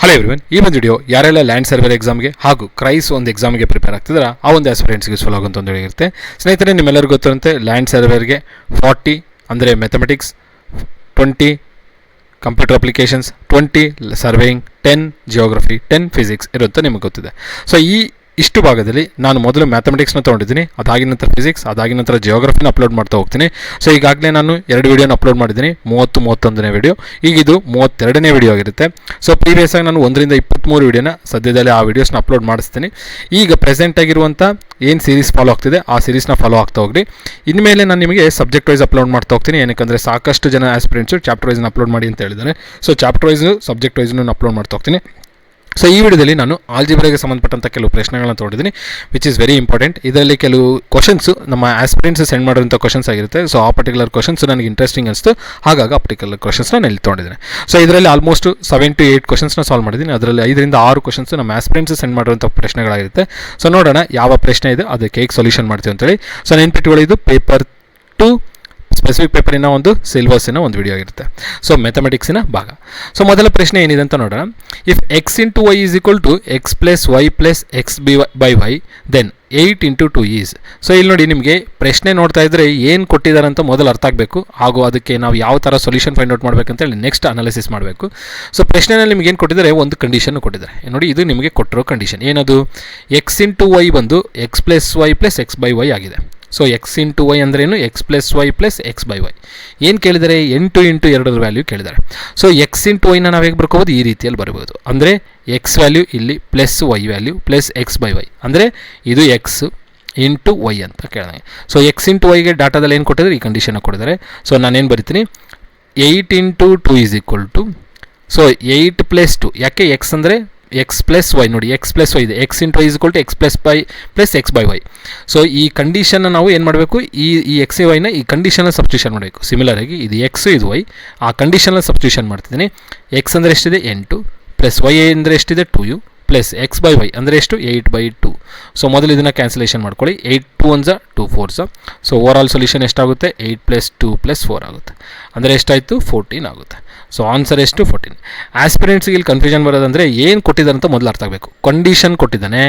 Hello everyone, ಈ ಒಂದು video ಯಾರೆಲ್ಲ ಲ್ಯಾಂಡ್ ಸರ್ವೇರ್ ಎಕ್ಸಾಮ್ಗೆ ಹಾಗೂ ಕ್ರೈಸ್ ಒಂದು ಎಕ್ಸಾಮ್ಗೆ ಪ್ರಿಪೇರ್ ಆಗ್ತಿದ್ದಾರೆ ಆ ಒಂದು ಆಸ್ಪಿರೆಂಟ್ಸ್ಗೆ ಯೂಸ್ಫುಲ್ ಆಗುವಂಥ ಒಂದು ವಿಡಿಯೋ ಇರುತ್ತೆ. ಸ್ನೇಹಿತರೆ, ನಿಮ್ಮೆಲ್ಲರಿಗೂ ಗೊತ್ತಿರುವಂತೆ ಲ್ಯಾಂಡ್ ಸರ್ವೇರ್ಗೆ 40 ಅಂದರೆ mathematics, 20 computer applications, 20 surveying, 10 geography, 10 physics ಇರುತ್ತೆ, ನಿಮಗೆ ಗೊತ್ತಿದೆ. ಸೊ ಇಷ್ಟು ಭಾಗದಲ್ಲಿ ನಾನು ಮೊದಲು ಮ್ಯಾಥಮೆಟಿಕ್ಸ್ನ ತೊಗೊಂಡಿದ್ದೀನಿ, ಅದಾಗಿನ ನಂತರ ಫಿಸಿಕ್ಸ್, ಅದಾಗಿನ ನಂತರ ಜಿಯೋಗ್ರಫಿನ ಅಪ್ಲೋಡ್ ಮಾಡ್ತಾ ಹೋಗ್ತೀನಿ. ಸೊ ಈಗಾಗಲೇ ನಾನು 2 ವಿಡಿಯೋನ ಅಪ್ಲೋಡ್ ಮಾಡಿದ್ದೀನಿ, 30-31ನೇ ವಿಡಿಯೋ, ಈಗ ಇದು 32ನೇ ವಿಡಿಯೋ ಆಗಿರುತ್ತೆ. ಸೊ ಪ್ರೀವಿಯಸ್ ಆಗಿ ನಾನು 1ರಿಂದ 23 ವಿಡಿಯೋನ ಸದ್ಯದಲ್ಲೇ ಆ ವಿಡಿಯೋಸ್ನ ಅಪ್ಲೋಡ್ ಮಾಡಿಸ್ತೀನಿ. ಈಗ ಪ್ರೆಸೆಂಟ್ ಆಗಿರುವಂಥ ಏನು ಸೀರೀಸ್ ಫಾಲೋ ಆಗ್ತಿದೆ ಆ ಸೀರೀಸ್ನ ಫಾಲೋ ಆಗ್ತಾ ಹೋಗ್ರಿ. ಇನ್ಮೇಲೆ ನಾನು ನಿಮಗೆ ಸಬ್ಜೆಕ್ಟ್ ವೈಸ್ ಅಪ್ಲೋಡ್ ಮಾಡ್ತಾ ಹೋಗ್ತೀನಿ, ಏನಕ್ಕೆ ಸಾಕಷ್ಟು ಜನ ಆಸ್ಪಿರೆಂಟ್ಸು ಚಾಪ್ಟರ್ ವೈಸ್ನ ಅಪ್ಲೋಡ್ ಮಾಡಿ ಅಂತ ಹೇಳಿದ್ದಾರೆ. ಸೊ ಚಾಪ್ಟರ್ ವೈಸು ಸಬ್ಜೆಕ್ಟ್ ವೈಸ್ನು ನಾನು ಅಪ್ಲೋಡ್ ಮಾಡ್ತಾ ಹೋಗ್ತೀನಿ. ಸೊ ಈ ವಿಡಿಯೋದಲ್ಲಿ ನಾನು ಆಲ್ಜಿಬ್ರಾಗೆ ಸಂಬಂಧಪಟ್ಟಂಥ ಕೆಲವು ಪ್ರಶ್ನೆಗಳನ್ನ ತೊಗೊಂಡಿದ್ದೀನಿ, ವಿಚ್ ಇಸ್ ವೆರಿ ಇಂಪಾರ್ಟೆಂಟ್. ಇದರಲ್ಲಿ ಕೆಲವು ಕ್ವಶನ್ಸು ನಮ್ಮ ಆಸ್ಪಿರೆಂಟ್ಸ್ ಸೆಂಡ್ ಮಾಡಿರೋಂಥ ಕ್ವಶನ್ಸ್ ಆಗಿರುತ್ತೆ. ಸೊ ಆ ಪರ್ಟಿಕ್ಯುಲರ್ ಕ್ವಶನ್ಸ್ ನನಗೆ ಇಂಟ್ರೆಸ್ಟಿಂಗ್ ಅನಿಸ್ತು, ಹಾಗಾಗಿ ಆ ಪರ್ಟಿಕ್ಯುಲರ್ ಕ್ವಶನ್ಸ್ನ ನಾನು ಇಲ್ಲಿ ತೊಗೊಂಡಿದ್ದೀನಿ. ಸೊ ಇದರಲ್ಲಿ ಆಲ್ಮೋಸ್ಟ್ 7 to 8 ಕ್ವಶನ್ಸ್ನ ಸಾಲ್ವ್ ಮಾಡಿದ್ದೀನಿ. ಅದರಲ್ಲಿ 5ರಿಂದ 6 ಕ್ವಶನ್ಸ್ ನಮ್ಮ ಆಸ್ಪಿರೆಂಟ್ಸ್ ಸೆಂಡ್ ಮಾಡಿರೋಂಥ ಪ್ರಶ್ನೆಗಳಾಗಿರುತ್ತೆ. ಸೊ ನೋಡೋಣ ಯಾವ ಪ್ರಶ್ನೆ ಇದೆ ಅದಕ್ಕೆ ಹೇಗೆ ಸೊಲ್ಯೂಷನ್ ಮಾಡ್ತೀವಿ ಅಂತೇಳಿ. ಸೊ ನೆನ್ಪಿಟ್ಟುಕೊಳ್ಳಿ, ಇದು ಪೇಪರ್ 2 ಸ್ಪೆಸಿಫಿಕ್ ಪೇಪರಿನ ಒಂದು ಸಿಲೆಬಸ್ಸಿನ ಒಂದು ವಿಡಿಯೋ ಆಗಿರುತ್ತೆ. ಸೊ ಮ್ಯಾಥಮೆಟಿಕ್ಸಿನ ಭಾಗ. ಸೊ ಮೊದಲ ಪ್ರಶ್ನೆ ಏನಿದೆ ಅಂತ ನೋಡೋಣ. If x into y is equal to x plus y plus x by y then 8 into 2 is. So ಇಲ್ಲಿ ನೋಡಿ, ನಿಮಗೆ ಪ್ರಶ್ನೆ ನೋಡ್ತಾ ಇದ್ದರೆ ಏನು ಕೊಟ್ಟಿದ್ದಾರೆ ಅಂತ ಮೊದಲು ಅರ್ಥ ಆಗಬೇಕು, ಹಾಗೂ ಅದಕ್ಕೆ ನಾವು ಯಾವ ಥರ ಸೊಲ್ಯೂಷನ್ ಫೈಂಡ್ ಔಟ್ ಮಾಡಬೇಕಂತೇಳಿ ನೆಕ್ಸ್ಟ್ ಅನಾಲಿಸಿಸ್ ಮಾಡಬೇಕು. ಸೊ ಪ್ರಶ್ನೆಯಲ್ಲಿ ನಿಮ್ಗೆ ಏನು ಕೊಟ್ಟಿದ್ದಾರೆ, ಒಂದು ಕಂಡೀಷನ್ ಕೊಟ್ಟಿದ್ದಾರೆ ನೋಡಿ. ಇದು ನಿಮಗೆ ಕೊಟ್ಟಿರೋ ಕಂಡೀಷನ್ ಏನದು, ಎಕ್ಸ್ ಇಂಟು ವೈ ಬಂದು x plus y plus x by y ಆಗಿದೆ. ಸೊ ಎಕ್ಸ್ ಇಂಟು ವೈ ಅಂದ್ರೇನು, x plus y plus x by y. ಏನು ಕೇಳಿದರೆ, 8 into 2 ವ್ಯಾಲ್ಯೂ ಕೇಳಿದ್ದಾರೆ. ಸೊ ಎಕ್ಸ್ ಇಂಟು ವೈನ ನಾವು ಹೇಗೆ ಬರ್ಕೋಬೋದು, ಈ ರೀತಿಯಲ್ಲಿ ಬರ್ಬೋದು. ಅಂದರೆ ಎಕ್ಸ್ ವ್ಯಾಲ್ಯೂ ಇಲ್ಲಿ plus y value plus x by y, ಅಂದರೆ ಇದು ಎಕ್ಸ್ ಇಂಟು ವೈ ಅಂತ ಕೇಳಿದೆ. ಸೊ ಎಕ್ಸ್ ಇಂಟು ವೈಗೆ ಡಾಟಾದಲ್ಲಿ ಏನು ಕೊಟ್ಟಿದ್ದಾರೆ, ಈ ಕಂಡೀಷನ್ ಕೊಟ್ಟಿದ್ದಾರೆ. ಸೊ ನಾನೇನು ಬರಿತೀನಿ, 8 into 2 is equal to, so 8 plus 2, ಯಾಕೆ ಎಕ್ಸ್ ಅಂದರೆ ಎಕ್ಸ್ ಪ್ಲಸ್ ವೈ ನೋಡಿ, ಎಕ್ಸ್ ಪ್ಲಸ್ ವೈ ಇದೆ, x into y is equal to x plus y plus x by y. So ಈ ಕಂಡೀಷನ್ನ ನಾವು ಏನು ಮಾಡಬೇಕು, ಈ ಎಕ್ಸ್ ವೈನ ಈ ಕಂಡೀಷನಲ್ಲಿ ಸಬ್ಸ್ಟಿಟ್ಯೂಷನ್ ಮಾಡಬೇಕು. ಸಿಮಿಲರ್ ಆಗಿ ಇದು ಎಕ್ಸ್ ಇದು ವೈ, ಆ ಕಂಡೀಷನಲ್ಲಿ ಸಬ್ಸ್ಟಿಟ್ಯೂಷನ್ ಮಾಡ್ತಿದ್ದೀನಿ. ಎಕ್ಸ್ ಅಂದರೆ ಎಷ್ಟಿದೆ 8 ಪ್ಲಸ್ ವೈ ಅಂದರೆ ಎಷ್ಟಿದೆ 2u plus x by y ಅಂದರೆ ಎಷ್ಟು 8/2. ಸೊ ಮೊದಲು ಇದನ್ನು ಕ್ಯಾನ್ಸಲೇಷನ್ ಮಾಡ್ಕೊಳ್ಳಿ. 8 2 1 2 4. ಸೊ ಓವರ್ ಆಲ್ ಸೊಲ್ಯೂಷನ್ ಎಷ್ಟಾಗುತ್ತೆ, 8 + 2 + 4 ಆಗುತ್ತೆ, ಅಂದರೆ ಎಷ್ಟಾಯಿತು 14 ಆಗುತ್ತೆ. ಸೊ ಆನ್ಸರ್ ಎಷ್ಟು 14. ಆಸ್ಪಿರೆಂಟ್ಸ್ಗೆ ಇಲ್ಲಿ ಕನ್ಫ್ಯೂಷನ್ ಬರೋದಂದರೆ ಏನು ಕೊಟ್ಟಿದ್ದಾರೆ ಅಂತ ಮೊದಲು ಅರ್ಥ ಆಗಬೇಕು. ಕಂಡೀಷನ್ ಕೊಟ್ಟಿದ್ದಾನೆ,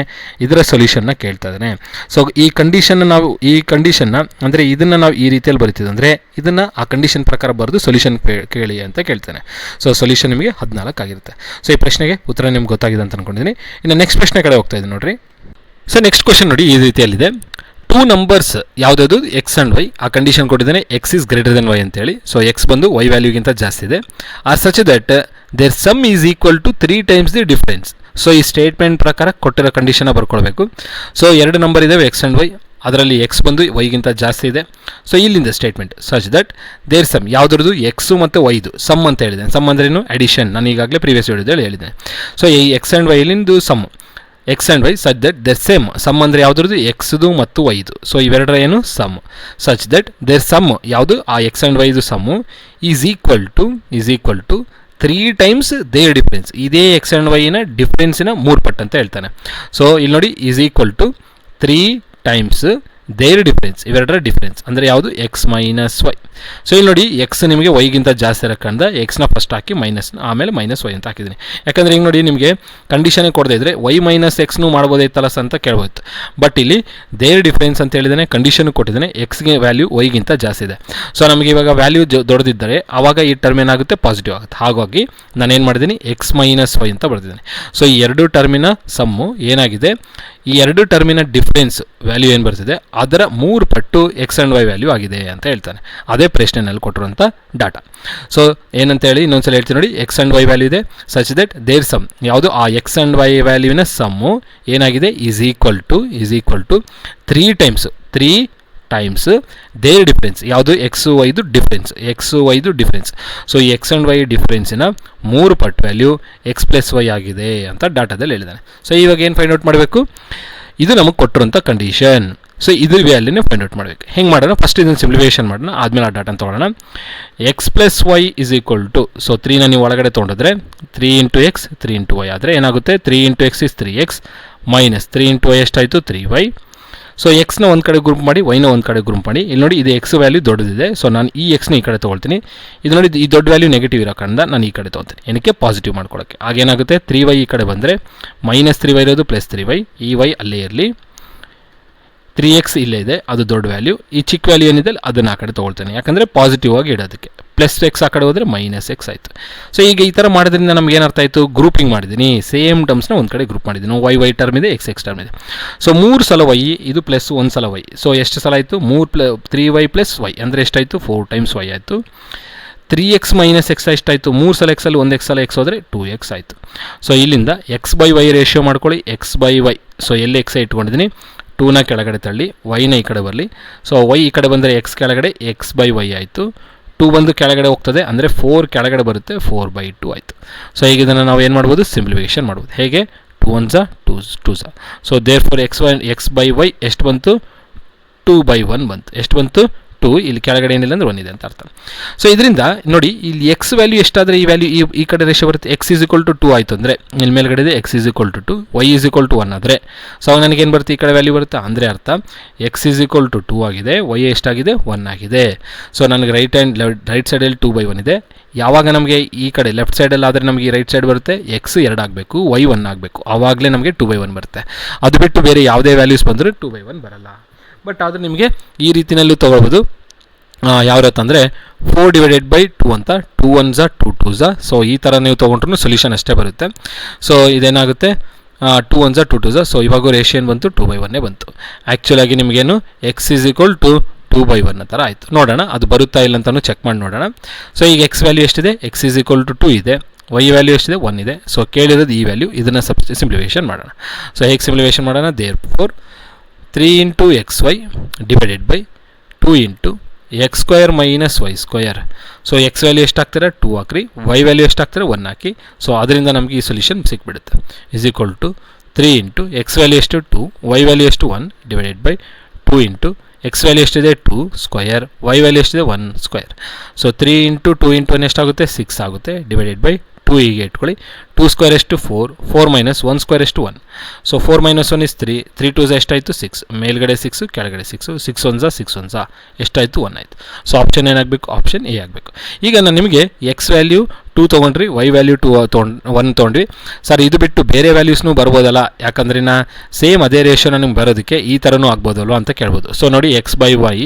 ಇದರ ಸೊಲ್ಯೂಷನ್ನ ಕೇಳ್ತಾ ಇದ್ದಾನೆ. ಸೊ ಈ ಕಂಡೀಷನ್ನ ಅಂದರೆ ಇದನ್ನು ನಾವು ಈ ರೀತಿಯಲ್ಲಿ ಬರಿತಿದ್ದೆ ಅಂದರೆ ಇದನ್ನು ಆ ಕಂಡೀಷನ್ ಪ್ರಕಾರ ಬರೆದು ಸೊಲ್ಯೂಷನ್ ಕೇಳಿ ಅಂತ ಕೇಳ್ತಾನೆ. ಸೊ ಸೊಲ್ಯೂಷನ್ ನಿಮಗೆ 14 ಆಗಿರುತ್ತೆ. ಸೊ ಈ ಪ್ರಶ್ನೆಗೆ ಉತ್ತರ ನಿಮ್ಗೆ ಗೊತ್ತಾಗಿದೆ ಅಂತ ಅಂದ್ಕೊಂಡಿದ್ದೀನಿ. ಇನ್ನು ನೆಕ್ಸ್ಟ್ ಪ್ರಶ್ನೆ ಕಡೆ ಹೋಗ್ತಾ ಇದ್ದೀನಿ ನೋಡಿರಿ. ಸೊ ನೆಕ್ಸ್ಟ್ ಕ್ವಶನ್ ನೋಡಿ, ಈ ರೀತಿಯಲ್ಲಿದೆ. 2 ನಂಬರ್ಸ್ ಯಾವುದಾದ್ರು ಎಕ್ಸ್ ಆ್ಯಂಡ್ ವೈ, ಆ ಕಂಡೀಷನ್ ಕೊಟ್ಟಿದ್ದಾನೆ x is greater than y ಅಂತೇಳಿ. ಸೊ ಎಕ್ಸ್ ಬಂದು ವೈ ವ್ಯಾಲ್ಯೂಗಿಂತ ಜಾಸ್ತಿ ಇದೆ. Are such that their sum is equal to 3 times the difference. So ಈ ಸ್ಟೇಟ್ಮೆಂಟ್ ಪ್ರಕಾರ ಕೊಟ್ಟಿರೋ ಕಂಡೀಷನ್ನ ಬರ್ಕೊಳ್ಬೇಕು. ಸೊ 2 ನಂಬರ್ ಇದ್ದಾವೆ ಎಕ್ಸ್ ಆ್ಯಂಡ್ ವೈ, ಅದರಲ್ಲಿ ಎಕ್ಸ್ ಬಂದು ವೈಗಿಂತ ಜಾಸ್ತಿ ಇದೆ. ಸೊ ಇಲ್ಲಿಂದ statement such that their sum, ಯಾವುದ್ರದ್ದು ಎಕ್ಸು ಮತ್ತು ವೈದು ಸಮ್ ಅಂತ ಹೇಳಿದ್ದೇನೆ. ಸಮ್ ಅಂದ್ರೇನು, ಅಡಿಷನ್. ನಾನು ಈಗಾಗಲೇ ಪ್ರೀವಿಯಸ್ ವಿಡಿಯೋದಲ್ಲಿ ಹೇಳಿದ್ದೇನೆ. ಸೊ ಈ ಎಕ್ಸ್ ಆ್ಯಂಡ್ ವೈಲಿಂದು sum, x and y such that their sum. Sum ಅಂದರೆ ಯಾವುದ್ರದ್ದು ಎಕ್ಸ್ದು ಮತ್ತು ವೈದು. ಸೊ ಇವೆರಡರ ಏನು sum. Such that their sum ಯಾವುದು, ಆ ಎಕ್ಸ್ ಆ್ಯಂಡ್ ವೈದು sum is equal to 3 times their difference. ಇದೇ ಎಕ್ಸ್ ಆ್ಯಂಡ್ ವೈನ ಡಿಫ್ರೆನ್ಸಿನ 3 ಪಟ್ಟು ಅಂತ ಹೇಳ್ತಾನೆ. ಸೊ ಇಲ್ಲಿ ನೋಡಿ, is equal to 3 times their difference, ಇವೆರಡರ ಡಿಫ್ರೆನ್ಸ್ ಅಂದರೆ ಯಾವುದು ಎಕ್ಸ್ ಮೈನಸ್ ವೈ. ಸೊ ಇಲ್ಲಿ ನೋಡಿ, ಎಕ್ಸ್ ನಿಮಗೆ ವೈಗಿಂತ ಜಾಸ್ತಿ ಇರೋಕ್ಕಂದ ಎಕ್ಸ್ನ ಫಸ್ಟ್ ಹಾಕಿ ಮೈನಸ್, ಆಮೇಲೆ ಮೈನಸ್ ವೈ ಅಂತ ಹಾಕಿದ್ದೀನಿ. ಯಾಕಂದರೆ ಹಿಂಗೆ ನೋಡಿ, ನಿಮಗೆ ಕಂಡೀಷನೇ ಕೊಡದೇ ಇದ್ದರೆ ವೈ ಮೈನಸ್ ಎಕ್ಸ್ನು ಮಾಡ್ಬೋದೈತಲ್ಲ ಅಂತ ಕೇಳ್ಬೋಯ್ತು. ಬಟ್ ಇಲ್ಲಿ ದೇರ್ ಡಿಫ್ರೆನ್ಸ್ ಅಂತ ಹೇಳಿದ್ದಾನೆ, ಕಂಡೀಷನ್ ಕೊಟ್ಟಿದ್ದಾನೆ, ಎಕ್ಸ್ಗೆ ವ್ಯಾಲ್ಯೂ ವೈಗಿಂತ ಜಾಸ್ತಿ ಇದೆ. ಸೊ ನಮಗೆ ಇವಾಗ ವ್ಯಾಲ್ಯೂ ದೊಡ್ಡದಿದ್ದರೆ ಆವಾಗ ಈ ಟರ್ಮ್ ಏನಾಗುತ್ತೆ, ಪಾಸಿಟಿವ್ ಆಗುತ್ತೆ. ಹಾಗಾಗಿ ನಾನೇನು ಮಾಡಿದ್ದೀನಿ, ಎಕ್ಸ್ ಮೈನಸ್ ವೈ ಅಂತ ಬರೆದಿದ್ದೀನಿ. ಸೊ ಈ 2 ಟರ್ಮಿನ ಸಮ್ಮು ಏನಾಗಿದೆ, ಈ 2 ಟರ್ಮಿನ ಡಿಫ್ರೆನ್ಸ್ ವ್ಯಾಲ್ಯೂ ಏನು ಬರ್ತಿದೆ ಅದರ 3 ಪಟ್ಟು ಎಕ್ಸ್ ಆ್ಯಂಡ್ ವೈ ವ್ಯಾಲ್ಯೂ ಆಗಿದೆ ಅಂತ ಹೇಳ್ತಾನೆ. ಅದೇ ಪ್ರಶ್ನೆಯಲ್ಲಿ ಕೊಟ್ಟಿರುವಂಥ ಡಾಟಾ. ಸೊ ಏನಂತ ಹೇಳಿ ಇನ್ನೊಂದ್ಸಲ ಹೇಳ್ತೀನಿ ನೋಡಿ, ಎಕ್ಸ್ ಆ್ಯಂಡ್ ವೈ ವ್ಯಾಲ್ಯೂ ಇದೆ ಸಚ್ ದಟ್ ದೇರ್ ಸಮ್, ಯಾವುದು ಆ ಎಕ್ಸ್ ಆ್ಯಂಡ್ ವೈ ವ್ಯಾಲ್ಯೂವಿನ ಸಮ್ಮು ಏನಾಗಿದೆ is equal to 3 times their difference, ಯಾವುದು ಎಕ್ಸು ವೈದು ಡಿಫ್ರೆನ್ಸ್. ಸೊ ಈ ಎಕ್ಸ್ ಆ್ಯಂಡ್ ವೈ ಡಿಫ್ರೆನ್ಸಿನ 3 ಪಟ್ಟು ವ್ಯಾಲ್ಯೂ ಎಕ್ಸ್ ಪ್ಲಸ್ ವೈ ಆಗಿದೆ ಅಂತ ಡಾಟಾದಲ್ಲಿ ಹೇಳಿದ್ದಾನೆ. ಸೊ ಇವಾಗ ಏನು ಫೈಂಡ್ ಔಟ್ ಮಾಡಬೇಕು, ಇದು ನಮಗೆ ಕೊಟ್ಟಿರೋಂಥ ಕಂಡೀಷನ್. ಸೊ ಇದು ವ್ಯಾಲ್ಯೂನೇ ಫೈಂಡ್ ಔಟ್ ಮಾಡಬೇಕು. ಹೆಂಗೆ ಮಾಡೋಣ, ಫಸ್ಟ್ ಇದನ್ನು ಸಿಂಪ್ಲಿಫಿಕೇಷನ್ ಮಾಡೋಣ, ಆದಮೇಲೆ ಆ ಡಾಟಾನ ತೊಗೊಳ್ಳೋಣ. X plus y is equal to, so 3ನ ನೀವು ಒಳಗಡೆ ತೊಗೊಂಡಿದ್ರೆ 3 into x 3 into y ಆದರೆ ಏನಾಗುತ್ತೆ, 3 into x is 3x minus 3 into y ಎಷ್ಟಾಯಿತು 3y. ಸೊ ಎಕ್ಸ್ನ ಒಂದು ಕಡೆ ಗ್ರೂಪ್ ಮಾಡಿ, ವೈನ ಒಂದು ಕಡೆ ಗ್ರೂಪ್ ಮಾಡಿ. ಇಲ್ಲಿ ನೋಡಿ ಇದು ಎಕ್ಸ್ ವ್ಯಾಲ್ಯೂ ದೊಡ್ಡದಿದೆ, ಸೊ ನಾನು ಈ ಎಕ್ಸ್ನ ಈ ಕಡೆ ತೊಗೊಳ್ತೀನಿ. ಇದು ನೋಡಿ ಈ ದೊಡ್ಡ ವ್ಯಾಲ್ಯೂ ನೆಗೆಟಿವ್ ಇರೋ ಕಾರಣ ನಾನು ಈ ಕಡೆ ತೊಗೊಳ್ತೀನಿ, ಏನಕ್ಕೆ ಪಾಸಿಟಿವ್ ಮಾಡ್ಕೊಳ್ಳೋಕ್ಕೆ. ಆಗೇನಾಗುತ್ತೆ 3y ಈ ಕಡೆ ಬಂದರೆ -3y ಇರೋದು +3y, ಈ y ಅಲ್ಲೇ ಇರಲಿ. 3x ಇಲ್ಲೇ ಇದೆ, ಅದು ದೊಡ್ಡ ವ್ಯಾಲ್ಯೂ. ಈ ಚಿಕ್ಕ ವ್ಯಾಲ್ಯೂ ಏನಿದೆ ಅದನ್ನು ಆ ಕಡೆ ತೊಗೊಳ್ತೇನೆ, ಯಾಕಂದರೆ ಪಾಸಿಟಿವ್ ಆಗಿ ಇಡೋದಕ್ಕೆ. +x ಆ ಕಡೆ ಹೋದರೆ -x ಆಯಿತು. ಸೊ ಈಗ ಈ ಥರ ಮಾಡೋದ್ರಿಂದ ನಮ್ಗೆ ಏನು ಅರ್ಥ ಆಯಿತು, ಗ್ರೂಪಿಂಗ್ ಮಾಡಿದ್ದೀನಿ, ಸೇಮ್ ಟರ್ಮ್ಸ್ನ ಒಂದು ಕಡೆ ಗ್ರೂಪ್ ಮಾಡಿದ್ದೀನಿ. y ಟರ್ಮ್ ಇದೆ, x ಟರ್ಮ್ ಇದೆ. ಸೊ 3 ಸಲ y, ಇದು ಪ್ಲಸ್ 1 ಸಲ y. ಸೊ ಎಷ್ಟು ಸಲ ಆಯಿತು, 3y + y ಅಂದರೆ ಎಷ್ಟಾಯಿತು, 4 ಟೈಮ್ಸ್ y ಆಯಿತು. 3x - x ಎಷ್ಟಾಯಿತು, 3 ಸಲ x ಅಲ್ಲಿ 1 ಸಲ x ಹೋದರೆ 2x ಆಯಿತು. ಸೊ ಇಲ್ಲಿಂದ x/y ರೇಷಿಯೋ ಮಾಡ್ಕೊಳ್ಳಿ, x/y. ಸೊ ಎಲ್ಲಿ x ಇಟ್ಕೊಂಡಿದ್ದೀನಿ, 2ನ ಕೆಳಗಡೆ ತಳ್ಳಿ, y ಈ ಕಡೆ ಬರಲಿ. ಸೊ y ಈ ಕಡೆ ಬಂದರೆ x ಕೆಳಗಡೆ, x/y ಆಯಿತು. 2 ಬಂದು ಕೆಳಗಡೆ ಹೋಗ್ತದೆ, ಅಂದರೆ 4 ಕೆಳಗಡೆ ಬರುತ್ತೆ, 4/2 ಆಯಿತು. ಸೊ ಈಗ ಇದನ್ನು ನಾವು ಏನು ಮಾಡ್ಬೋದು, ಸಿಂಪ್ಲಿಫಿಕೇಷನ್ ಮಾಡ್ಬೋದು. ಹೇಗೆ, 2 1 2 ಸೊ ದೇರ್ ಫಾರ್ x/y ಎಷ್ಟು ಬಂತು, 2/1 ಬಂತು. ಎಷ್ಟು ಬಂತು, 2. ಇಲ್ಲಿ ಕೆಳಗಡೆ ಏನಿಲ್ಲ ಅಂದರೆ 1 ಇದೆ ಅಂತ ಅರ್ಥ. ಸೊ ಇದರಿಂದ ನೋಡಿ, ಇಲ್ಲಿ ಎಕ್ಸ್ ವ್ಯಾಲ್ಯೂ ಎಷ್ಟಾದರೆ ಈ ವ್ಯಾಲ್ಯೂ ಈ ಕಡೆ ರೇಷಿಯೋ ಬರುತ್ತೆ. x = 2 ಆಯಿತು ಅಂದರೆ ಇಲ್ಲಿ ಮೇಲ್ಗಡೆ ಇದೆ x = 2, y = 1 ಆದರೆ ಸೊ ನನಗೇನು ಬರುತ್ತೆ, ಈ ಕಡೆ ವ್ಯಾಲ್ಯೂ ಬರುತ್ತೆ. ಅಂದರೆ ಅರ್ಥ x = 2 ಆಗಿದೆ, y ಎಷ್ಟಾಗಿದೆ, 1 ಆಗಿದೆ. ಸೊ ನನಗೆ ರೈಟ್ ಸೈಡಲ್ಲಿ 2/1 ಇದೆ. ಯಾವಾಗ ನಮಗೆ ಈ ಕಡೆ ಲೆಫ್ಟ್ ಸೈಡಲ್ಲಿ ಆದರೆ ನಮಗೆ ಈ ರೈಟ್ ಸೈಡ್ ಬರುತ್ತೆ, x 2 ಆಗಬೇಕು, y 1 ಆಗಬೇಕು, ಆವಾಗಲೇ ನಮಗೆ 2/1 ಬರುತ್ತೆ. ಅದು ಬಿಟ್ಟು ಬೇರೆ ಯಾವುದೇ ವ್ಯಾಲ್ಯೂಸ್ ಬಂದರೂ 2/1 ಬರಲ್ಲ. ಬಟ್ ಆದರೆ ನಿಮಗೆ ಈ ರೀತಿಯಲ್ಲೂ ತೊಗೊಳ್ಬೋದು. ಯಾವ ರೀತಿ ಅಂದರೆ 4/2 ಅಂತ, 2 1 2 2. ಸೊ ಈ ಥರ ನೀವು ತೊಗೊಂಡ್ರೂ ಸೊಲ್ಯೂಷನ್ ಅಷ್ಟೇ ಬರುತ್ತೆ. ಸೊ ಇದೇನಾಗುತ್ತೆ, 2 1 2 2. ಸೊ ಇವಾಗ ರೇಷಿಯೋ ಬಂತು 2/1 ಬಂತು. ಆ್ಯಕ್ಚುಲಾಗಿ ನಿಮಗೇನು x = 2/1 ಥರ ಆಯಿತು. ನೋಡೋಣ ಅದು ಬರುತ್ತಾ ಇಲ್ಲ ಅಂತಲೂ ಚೆಕ್ ಮಾಡಿ ನೋಡೋಣ. ಸೊ ಈಗ x ವ್ಯಾಲ್ಯೂ ಎಷ್ಟಿದೆ, x = 2 ಇದೆ, y ವ್ಯಾಲ್ಯೂ ಎಷ್ಟಿದೆ, 1 ಇದೆ. ಸೊ ಕೇಳಿರೋದು ಈ ವ್ಯಾಲ್ಯೂ, ಇದನ್ನು ಸಿಂಪ್ಲಿಫಿಕೇಷನ್ ಮಾಡೋಣ. ಸೊ ಹೇಗೆ ಸಿಂಪ್ಲಿಫಿಕೇಷನ್ ಮಾಡೋಣ, therefore 3 × xy / 2 × x² - y². So x value ಎಷ್ಟಾಗ್ತಾರೆ, 2 ಹಾಕ್ರಿ, y ವ್ಯಾಲ್ಯೂ ಎಷ್ಟಾಗ್ತಾರೆ, 1 ಹಾಕಿ. ಸೊ ಅದರಿಂದ ನಮಗೆ ಈ ಸೊಲ್ಯೂಷನ್ ಸಿಕ್ಬಿಡುತ್ತೆ. = 3 × x ವ್ಯಾಲ್ಯೂ ಎಷ್ಟು, 2, y ವ್ಯಾಲ್ಯೂ ಎಷ್ಟು, 1 / 2 × x ವ್ಯಾಲ್ಯೂ ಎಷ್ಟಿದೆ, 2 ಸ್ಕ್ವಯರ್, y ವ್ಯಾಲ್ಯೂ ಎಷ್ಟಿದೆ, 1 ಸ್ಕ್ವಯರ್. ಸೊ 3 × 2 × 1 ಎಷ್ಟಾಗುತ್ತೆ, 6 ಆಗುತ್ತೆ, / 2 ಹೀಗೆ ಇಟ್ಕೊಳ್ಳಿ. 2 ಸ್ಕ್ವೇರ್ ಎಷ್ಟು, 4, 4 - 1 ಸ್ಕ್ವೇರ್ ಎಷ್ಟು, 1. ಸೊ 4 - 1 is 3, 3 2 ಎಷ್ಟಾಯಿತು, 6, ಮೇಲ್ಗಡೆ 6, ಕೆಳಗಡೆ 6, 6 1 6 1 ಎಷ್ಟಾಯಿತು, 1 ಆಯಿತು. ಸೊ ಆಪ್ಷನ್ ಏನಾಗಬೇಕು, ಆಪ್ಷನ್ ಎ ಆಗಬೇಕು. ಈಗ ನಾನು ನಿಮಗೆ x ವ್ಯಾಲ್ಯೂ 2 ತೊಗೊಂಡ್ರಿ, y ವ್ಯಾಲ್ಯೂ 1 ತೊಗೊಂಡ್ರಿ. ಸರ್ ಇದು ಬಿಟ್ಟು ಬೇರೆ ವ್ಯಾಲ್ಯೂಸ್ನೂ ಬರ್ಬೋದಲ್ಲ, ಯಾಕಂದ್ರೆ ಸೇಮ್ ಅದೇ ರೇಷಿಯೋ ನಿಮ್ಗೆ ಬರೋದಕ್ಕೆ ಈ ಥರನೂ ಆಗ್ಬೋದಲ್ವ ಅಂತ ಕೇಳ್ಬೋದು. ಸೊ ನೋಡಿ x/y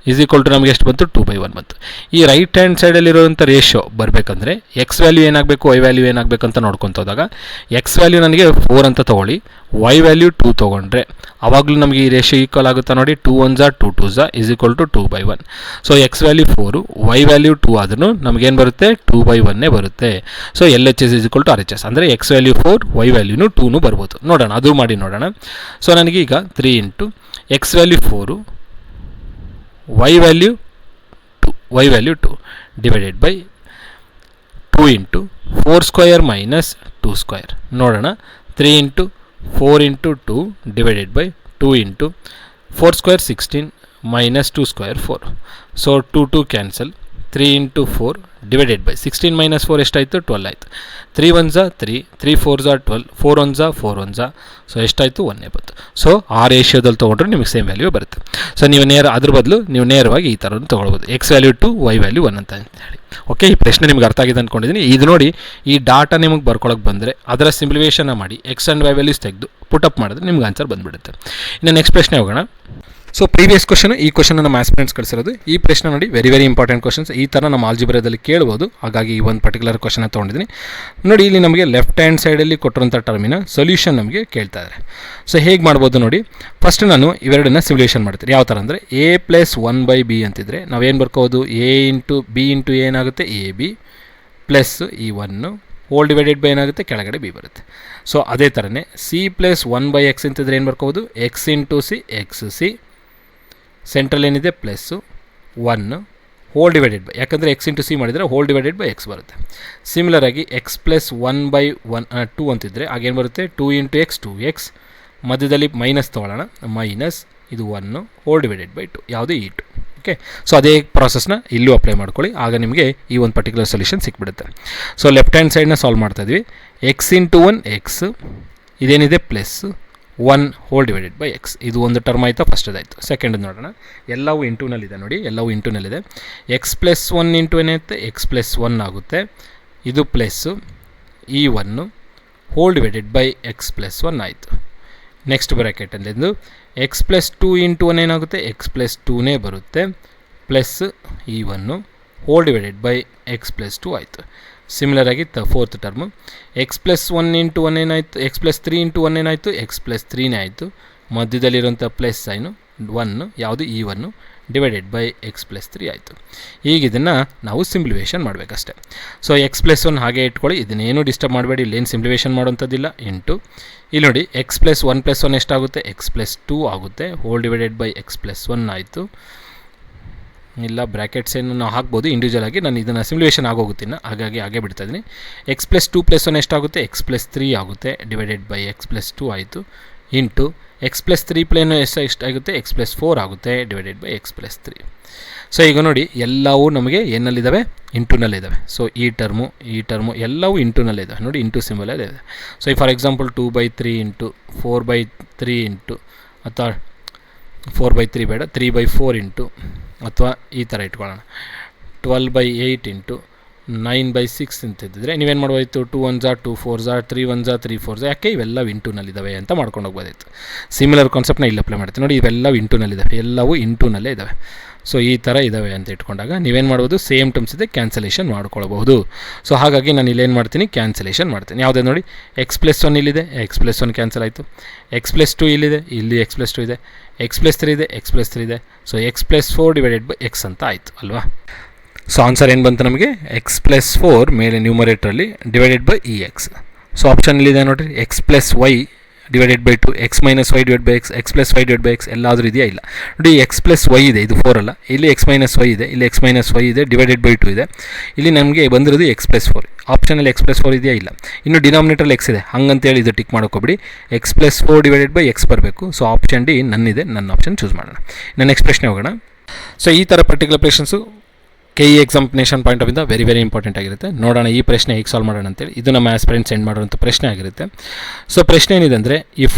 = ನಮಗೆ ಎಷ್ಟು ಬಂತು, 2/1 ಬಂತು. ಈ ರೈಟ್ ಹ್ಯಾಂಡ್ ಸೈಡಲ್ಲಿರುವಂಥ ರೇಷಿಯೋ ಬರಬೇಕಂದ್ರೆ x ವ್ಯಾಲ್ಯೂ ಏನಾಗಬೇಕು, y ವ್ಯಾಲ್ಯೂ ಏನಾಗಬೇಕು ಅಂತ ನೋಡ್ಕೊತ ಹೋದಾಗ x ವ್ಯಾಲ್ಯೂ ನನಗೆ 4 ಅಂತ ತೊಗೊಳ್ಳಿ, y ವ್ಯಾಲ್ಯೂ 2 ತೊಗೊಂಡ್ರೆ ಆವಾಗಲೂ ನಮಗೆ ಈ ರೇಷಿಯೋ ಈಕ್ವಲ್ ಆಗುತ್ತಾ ನೋಡಿ, 2 1 2 2 = 2/1. So x value 4, y value 2 ಆದ್ರೂ ನಮಗೇನು ಬರುತ್ತೆ, 2/1 ಬರುತ್ತೆ. ಸೊ LHS = RHS ಅಂದರೆ x ವ್ಯಾಲ್ಯೂ 4, y ವ್ಯಾಲ್ಯೂನು 2 ಬರ್ಬೋದು. ನೋಡೋಣ, ಅದು ಮಾಡಿ ನೋಡೋಣ. ಸೊ ನನಗೀಗ 3 × x ವ್ಯಾಲ್ಯೂ 4, y ವ್ಯಾಲ್ಯೂ 2 / 2 × 4² - 2². ನೋಡೋಣ, 3 × 4 × 2 / 2 × 4² 16 - 2² 4. So 2 2 cancel. 3 × 4 / 16 - 4 ಎಷ್ಟಾಯಿತು, 12 ಆಯಿತು. 3 1 3, 3 4 12, 4 1 4 1. ಸೊ ಎಷ್ಟಾಯಿತು, 1 ಬಂತು. ಸೊ ಆ ರೇಷಿಯೋದಲ್ಲಿ ತೊಗೊಂಡ್ರೆ ನಿಮಗೆ ಸೇಮ್ ವ್ಯಾಲ್ಯೂ ಬರುತ್ತೆ. ಸೊ ನೀವು ಅದ್ರ ಬದಲು ನೀವು ನೇರವಾಗಿ ಈ ಥರದ್ದು ತೊಗೊಳ್ಬೋದು, x ವ್ಯಾಲ್ಯೂ 2, y ವ್ಯಾಲ್ಯೂ 1 ಅಂತ ಹೇಳಿ. ಓಕೆ, ಈ ಪ್ರಶ್ನೆ ನಿಮ್ಗೆ ಅರ್ಥ ಆಗಿದೆ ಅಂದ್ಕೊಂಡಿದ್ದೀನಿ. ಇದು ನೋಡಿ, ಈ ಡಾಟಾ ನಿಮಗೆ ಬರ್ಕೊಳಕ್ಕೆ ಬಂದರೆ ಅದರ ಸಿಂಪ್ಲಿಫಿಕೇಷನ್ ಮಾಡಿ x ಆ್ಯಂಡ್ y ವ್ಯಾಲ್ಯೂಸ್ ತೆಗೆದು ಪುಟಪ್ ಮಾಡಿದ್ರೆ ನಿಮ್ಗೆ ಆನ್ಸರ್ ಬಂದುಬಿಡುತ್ತೆ. ಇನ್ನು ನೆಕ್ಸ್ಟ್ ಪ್ರಶ್ನೆ ಹೋಗೋಣ. ಸೊ ಪ್ರೀವಿಯಸ್ ಕ್ವಶನ್, ಈ ಕ್ವಶನ್ ನಮ್ಮ ಆಸ್ಪಿರೆಂಟ್ಸ್ ಕಳಿಸಿರೋದು. ಈ ಪ್ರಶ್ನೆ ನೋಡಿ, ವೆರಿ ಇಂಪಾರ್ಟೆಂಟ್ ಕ್ವಶನ್ಸ್. ಈ ಥರ ನಮ್ಮ ಆಲ್ಜಿಬ್ರಾದಲ್ಲಿ ಕೇಳ್ಬೋದು, ಹಾಗಾಗಿ ಈ ಒಂದು ಪರ್ಟಿಕ್ಯುಲರ್ ಕ್ವಶನ್ ತೊಗೊಂಡಿದ್ದೀನಿ. ನೋಡಿ, ಇಲ್ಲಿ ನಮಗೆ ಲೆಫ್ಟ್ ಹ್ಯಾಂಡ್ ಸೈಡಲ್ಲಿ ಕೊಟ್ಟಿರೋಂಥ ಟರ್ಮಿನ ಸೊಲ್ಯೂಷನ್ ನಮಗೆ ಕೇಳ್ತಾ ಇದ್ದಾರೆ. ಸೊ ಹೇಗೆ ಮಾಡ್ಬೋದು ನೋಡಿ, ಫಸ್ಟ್ ನಾನು ಇವೆರಡನ್ನ ಸಿಮ್ಯುಲೇಷನ್ ಮಾಡ್ತೀನಿ. ಯಾವ ಥರ ಅಂದರೆ a + 1/b ಅಂತಿದ್ರೆ ನಾವೇನು ಬರ್ಕೋಬೋದು, a × b × ಏನಾಗುತ್ತೆ, ab ಪ್ಲಸ್ ಈ 1 ಹೋಲ್ ಡಿವೈಡೆಡ್ ಬೈ ಏನಾಗುತ್ತೆ, ಕೆಳಗಡೆ b ಬರುತ್ತೆ. ಸೊ ಅದೇ ಥರನೇ c + 1/x ಅಂತಿದ್ರೆ ಏನು ಬರ್ಕೋಬೋದು, x × c xc, ಸೆಂಟ್ರಲ್ ಏನಿದೆ ಪ್ಲಸ್ಸು 1 ಹೋಲ್ ಡಿವೈಡೆಡ್ ಬೈ, ಯಾಕಂದರೆ x × c ಮಾಡಿದರೆ ಹೋಲ್ ಡಿವೈಡೆಡ್ ಬೈ x ಬರುತ್ತೆ. ಸಿಮಿಲರ್ ಆಗಿ x + 1/2 ಅಂತಿದ್ರೆ ಆಗೇನು ಬರುತ್ತೆ, 2 × x 2x, ಮಧ್ಯದಲ್ಲಿ ಮೈನಸ್ ತೊಗೊಳ್ಳೋಣ, ಮೈನಸ್ ಇದು 1 ಹೋಲ್ ಡಿವೈಡೆಡ್ ಬೈ 2, ಯಾವುದೇ ಈ 2. ಓಕೆ, ಸೊ ಅದೇ ಪ್ರಾಸೆಸ್ನ ಇಲ್ಲೂ ಅಪ್ಲೈ ಮಾಡ್ಕೊಳ್ಳಿ, ಆಗ ನಿಮಗೆ ಈ ಒಂದು ಪರ್ಟಿಕ್ಯುಲರ್ ಸೊಲ್ಯೂಷನ್ ಸಿಕ್ಬಿಡುತ್ತೆ. ಸೊ ಲೆಫ್ಟ್ ಹ್ಯಾಂಡ್ ಸೈಡ್ನ ಸಾಲ್ವ್ ಮಾಡ್ತಾಯಿದ್ವಿ. x × 1 x, ಇದೇನಿದೆ plus 1 whole divided by x. ಇದು ಒಂದು ಟರ್ಮ್ ಆಯಿತಾ, ಫಸ್ಟದಾಯಿತು. ಸೆಕೆಂಡ್ ನೋಡೋಣ, ಎಲ್ಲವೂ ಇಂಟೂನಲ್ಲಿದೆ ನೋಡಿ, ಎಲ್ಲವೂ ಇಂಟೂನಲ್ಲಿದೆ. ಎಕ್ಸ್ ಪ್ಲಸ್ 1 ಇಂಟು ಏನಾಗುತ್ತೆ, ಎಕ್ಸ್ ಪ್ಲಸ್ 1 ಆಗುತ್ತೆ. ಇದು ಪ್ಲಸ್ಸು ಈ 1 whole divided by X plus 1 ಆಯಿತು. ನೆಕ್ಸ್ಟ್ ಬ್ರ್ಯಾಕೆಟಲ್ಲಿಂದು ಎಕ್ಸ್ ಪ್ಲಸ್ 2 ಇಂಟು 1 ಏನಾಗುತ್ತೆ, ಎಕ್ಸ್ ಪ್ಲಸ್ 2ನೇ ಬರುತ್ತೆ, ಪ್ಲಸ್ ಈ 1 whole divided by X plus 2 ಆಯಿತು. ಸಿಮಿಲರ್ ಆಗಿ fourth term X plus 1 into 1 ಏನಾಯಿತು, ಎಕ್ಸ್ ಪ್ಲಸ್ 3 ಇಂಟು 1 ಏನಾಯಿತು, ಎಕ್ಸ್ ಪ್ಲಸ್ 3ನೇ ಆಯಿತು. ಮಧ್ಯದಲ್ಲಿರುವಂಥ ಪ್ಲಸ್ ಸೈನು 1 ಯಾವುದು ಈ 1 ಡಿವೈಡೆಡ್ ಬೈ ಎಕ್ಸ್ ಪ್ಲಸ್ 3 ಆಯಿತು. ಈಗ ಇದನ್ನು ನಾವು ಸಿಂಪ್ಲಿಫಿಕೇಷನ್ ಮಾಡಬೇಕಷ್ಟೆ. ಸೊ ಎಕ್ಸ್ ಪ್ಲಸ್ 1 ಹಾಗೆ ಇಟ್ಕೊಳ್ಳಿ, ಇದನ್ನೇನು ಡಿಸ್ಟರ್ಬ್ ಮಾಡಬೇಡಿ, ಇಲ್ಲೇನು ಸಿಂಪ್ಲಿಫಿಕೇಷನ್ ಮಾಡುವಂಥದ್ದಿಲ್ಲ. ಇಂಟು ಇಲ್ಲಿ ನೋಡಿ ಎಕ್ಸ್ ಪ್ಲಸ್ 1 ಪ್ಲಸ್ 1 ಎಷ್ಟಾಗುತ್ತೆ, ಎಕ್ಸ್ ಪ್ಲಸ್ 2 ಆಗುತ್ತೆ, hole divided by X plus 1 ಆಯಿತು. ಇಲ್ಲ ಬ್ರ್ಯಾಕೆಟ್ಸ್ ಏನು ನಾವು ಹಾಕ್ಬೋದು ಇಂಡಿವಿಜುವಲ್ ಆಗಿ, ನಾನು ಇದನ್ನು ಸಿಮ್ಯುಲೇಷನ್ ಆಗೋಗುತ್ತೀನಿ, ಹಾಗಾಗಿ ಹಾಗೆ ಬಿಡ್ತಾ ಇದ್ದೀನಿ. ಎಕ್ಸ್ ಪ್ಲಸ್ 2 ಪ್ಲಸ್ 1 ಎಷ್ಟಾಗುತ್ತೆ, ಎಕ್ಸ್ ಪ್ಲಸ್ 3 ಆಗುತ್ತೆ, ಡಿವೈಡೆಡ್ ಬೈ ಎಕ್ಸ್ ಪ್ಲಸ್ 2 ಆಯಿತು. ಇಂಟು ಎಕ್ಸ್ ಪ್ಲಸ್ 3 ಪ್ಲೇನು ಎಷ್ಟಾಗುತ್ತೆ, ಎಕ್ಸ್ ಪ್ಲಸ್ 4 ಆಗುತ್ತೆ, divided by X plus 3. So ಈಗ ನೋಡಿ ಎಲ್ಲವೂ ನಮಗೆ ಏನಲ್ಲಿದ್ದಾವೆ, ಇಂಟೂನಲ್ಲಿದ್ದಾವೆ. ಸೊ ಈ ಟರ್ಮು ಎಲ್ಲವೂ ಇಂಟೂನಲ್ಲಿದ್ದಾವೆ ನೋಡಿ, ಇಂಟು ಸಿಂಬಲಲ್ಲಿ ಇದೆ. ಸೊ ಈ ಫಾರ್ ಎಕ್ಸಾಂಪಲ್ 2/3 ಇಂಟು 4/3 ಇಂಟು ಅಥವಾ 4/3 ಬೇಡ, 3/4 ಇಂಟು ಅಥವಾ ಈ ಥರ ಇಟ್ಕೊಳ್ಳೋಣ, 12/8 ಇಂಟು 9/6 ಅಂತಿದ್ದರೆ ನೀವೇನು ಮಾಡ್ಬೋದಿತ್ತು, 2 1s 2 4s 3 1s 3 4s, ಯಾಕೆ ಇವೆಲ್ಲ ಇಂಟೂನಲ್ಲಿದ್ದಾವೆ ಅಂತ ಮಾಡ್ಕೊಂಡು ಹೋಗ್ಬೋದಿತ್ತು. ಸಿಮಿಲರ್ ಕಾನ್ಸೆಪ್ಟ್ನ ಇಲ್ಲಿ ಅಪ್ಲೈ ಮಾಡ್ತೀವಿ ನೋಡಿ, ಇವೆಲ್ಲ ಇಂಟೂನಲ್ಲಿದ್ದಾವೆ, ಎಲ್ಲವೂ ಇಂಟೂನಲ್ಲೇ ಇದ್ದಾವೆ. ಸೊ ಈ ಥರ ಇದ್ದಾವೆ ಅಂತ ಇಟ್ಕೊಂಡಾಗ ನೀವೇನು ಮಾಡ್ಬೋದು, ಸೇಮ್ ಟರ್ಮ್ಸ್ ಇದೆ ಕ್ಯಾನ್ಸಲೇಷನ್ ಮಾಡ್ಕೊಳ್ಬಹುದು. ಸೊ ಹಾಗಾಗಿ ನಾನು ಇಲ್ಲೇನು ಮಾಡ್ತೀನಿ, ಕ್ಯಾನ್ಸಲೇಷನ್ ಮಾಡ್ತೀನಿ. ಯಾವುದೇ ನೋಡಿ ಎಕ್ಸ್ ಪ್ಲಸ್ 1 ಇಲ್ಲಿದೆ, ಎಕ್ಸ್ ಪ್ಲಸ್ 1 ಕ್ಯಾನ್ಸಲ್ ಆಯಿತು. ಎಕ್ಸ್ ಪ್ಲಸ್ 2 ಇಲ್ಲಿದೆ, ಇಲ್ಲಿ ಎಕ್ಸ್ ಪ್ಲಸ್ 2 ಇದೆ, ಎಕ್ಸ್ ಪ್ಲಸ್ 3 ಇದೆ, ಎಕ್ಸ್ ಪ್ಲಸ್ 3 ಇದೆ. So X plus 4 divided by X ಅಂತ ಆಯಿತು ಅಲ್ವಾ. ಸೊ ಆನ್ಸರ್ ಏನು ಬಂತು ನಮಗೆ, ಎಕ್ಸ್ ಪ್ಲಸ್ 4 ಮೇಲೆ ನ್ಯೂಮರೇಟ್ರಲ್ಲಿ ಡಿವೈಡೆಡ್ ಬೈ ಇ ಎಕ್ಸ್. ಸೊ ಆಪ್ಷನಲ್ಲಿದೆ ನೋಡಿರಿ, x plus y divided by 2, x minus y divide by x, x plus y divide by x ಎಲ್ಲಾದರೂ ಇದೆಯಾ, ಇಲ್ಲ ನೋಡಿ. ಎಕ್ಸ್ ಪ್ಲಸ್ ವೈ ಇದೆ, ಇದು 4 ಅಲ್ಲ, ಇಲ್ಲಿ ಎಕ್ಸ್ ಮೈನಸ್ ವೈ ಇದೆ, ಇಲ್ಲಿ ಎಕ್ಸ್ ಮೈನಸ್ ವೈ ಇದೆ, ಡಿವೈಡೆಡ್ ಬೈ 2 ಇದೆ. ಇಲ್ಲಿ ನಮಗೆ ಬಂದಿರೋದು ಎಕ್ಸ್ ಪ್ಲಸ್ 4. ಆಪ್ಷನಲ್ಲಿ ಎಕ್ಸ್ ಪ್ಲಸ್ 4 ಇದೆಯಾ, ಇಲ್ಲ. ಇನ್ನು ಡಿನಾಮಿನೇಟರಲ್ಲಿ ಎಕ್ಸ್ ಇದೆ, ಹಂಗಂತೇಳಿ ಇದು ಟಿಕ್ ಮಾಡ್ಕೊಬಿಡಿ. X plus 4 divided by x ಬರಬೇಕು. ಸೊ ಆಪ್ಷನ್ ಡಿ ನನ್ನಿದೆ, ನನ್ನ ಆಪ್ಷನ್ ಚೂಸ್ ಮಾಡೋಣ. ಇನ್ನು ನೆಕ್ಸ್ಟ್ ಪ್ರಶ್ನೆ ಹೋಗೋಣ. ಸೊ ಈ ಥರ particular questions KE examination point of ಇಂದ ವೆರಿ ವೆರಿ ಇಂಪಾರ್ಟೆಂಟ್ ಆಗಿರುತ್ತೆ. ನೋಡೋಣ ಈ ಪ್ರಶ್ನೆ ಹೇಗೆ ಸಾಲ್ವ್ ಮಾಡೋಣ ಅಂತೇಳಿ. ಇದು ನಮ್ಮ ಆಸ್ಪಿರೆಂಟ್ ಸೆಂಡ್ ಮಾಡುವಂಥ ಪ್ರಶ್ನೆ ಆಗಿರುತ್ತೆ. ಸೊ ಪ್ರಶ್ನೆ ಏನಿದೆ ಅಂದರೆ, if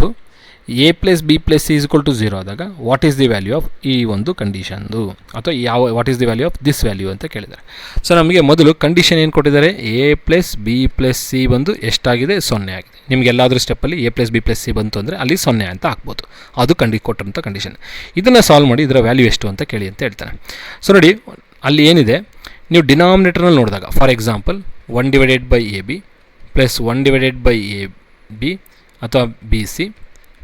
a plus b plus c is equal to 0 ಆದಾಗ what is the value of ಈ ಒಂದು ಕಂಡೀಷನ್ದು, ಅಥವಾ what is the value of this value ಅಂತ ಕೇಳಿದ್ದಾರೆ. ಸೊ ನಮಗೆ ಮೊದಲು ಕಂಡೀಷನ್ ಏನು ಕೊಟ್ಟಿದ್ದಾರೆ, a plus b plus c ಬಂದು ಎಷ್ಟಾಗಿದೆ, 0 ಆಗಿದೆ. ನಿಮ್ಗೆ ಎಲ್ಲಾದರೂ ಸ್ಟೆಪ್ಪಲ್ಲಿ a plus b plus c ಬಂತು ಅಂದರೆ ಅಲ್ಲಿ 0 ಅಂತ ಹಾಕ್ಬೋದು, ಅದು ಕೊಟ್ಟಂಥ ಕಂಡೀಷನ್. ಇದನ್ನು ಸಾಲ್ವ್ ಮಾಡಿ ಇದರ ವ್ಯಾಲ್ಯೂ ಎಷ್ಟು ಅಂತ ಕೇಳಿ ಅಂತ ಹೇಳ್ತಾನೆ. ಸೊ ನೋಡಿ ಅಲ್ಲಿ ಏನಿದೆ, ನೀವು ಡಿನಾಮಿನೇಟರ್ನಲ್ಲಿ ನೋಡಿದಾಗ for example 1 divided by a b plus 1 divided by a b ಅಥವಾ b c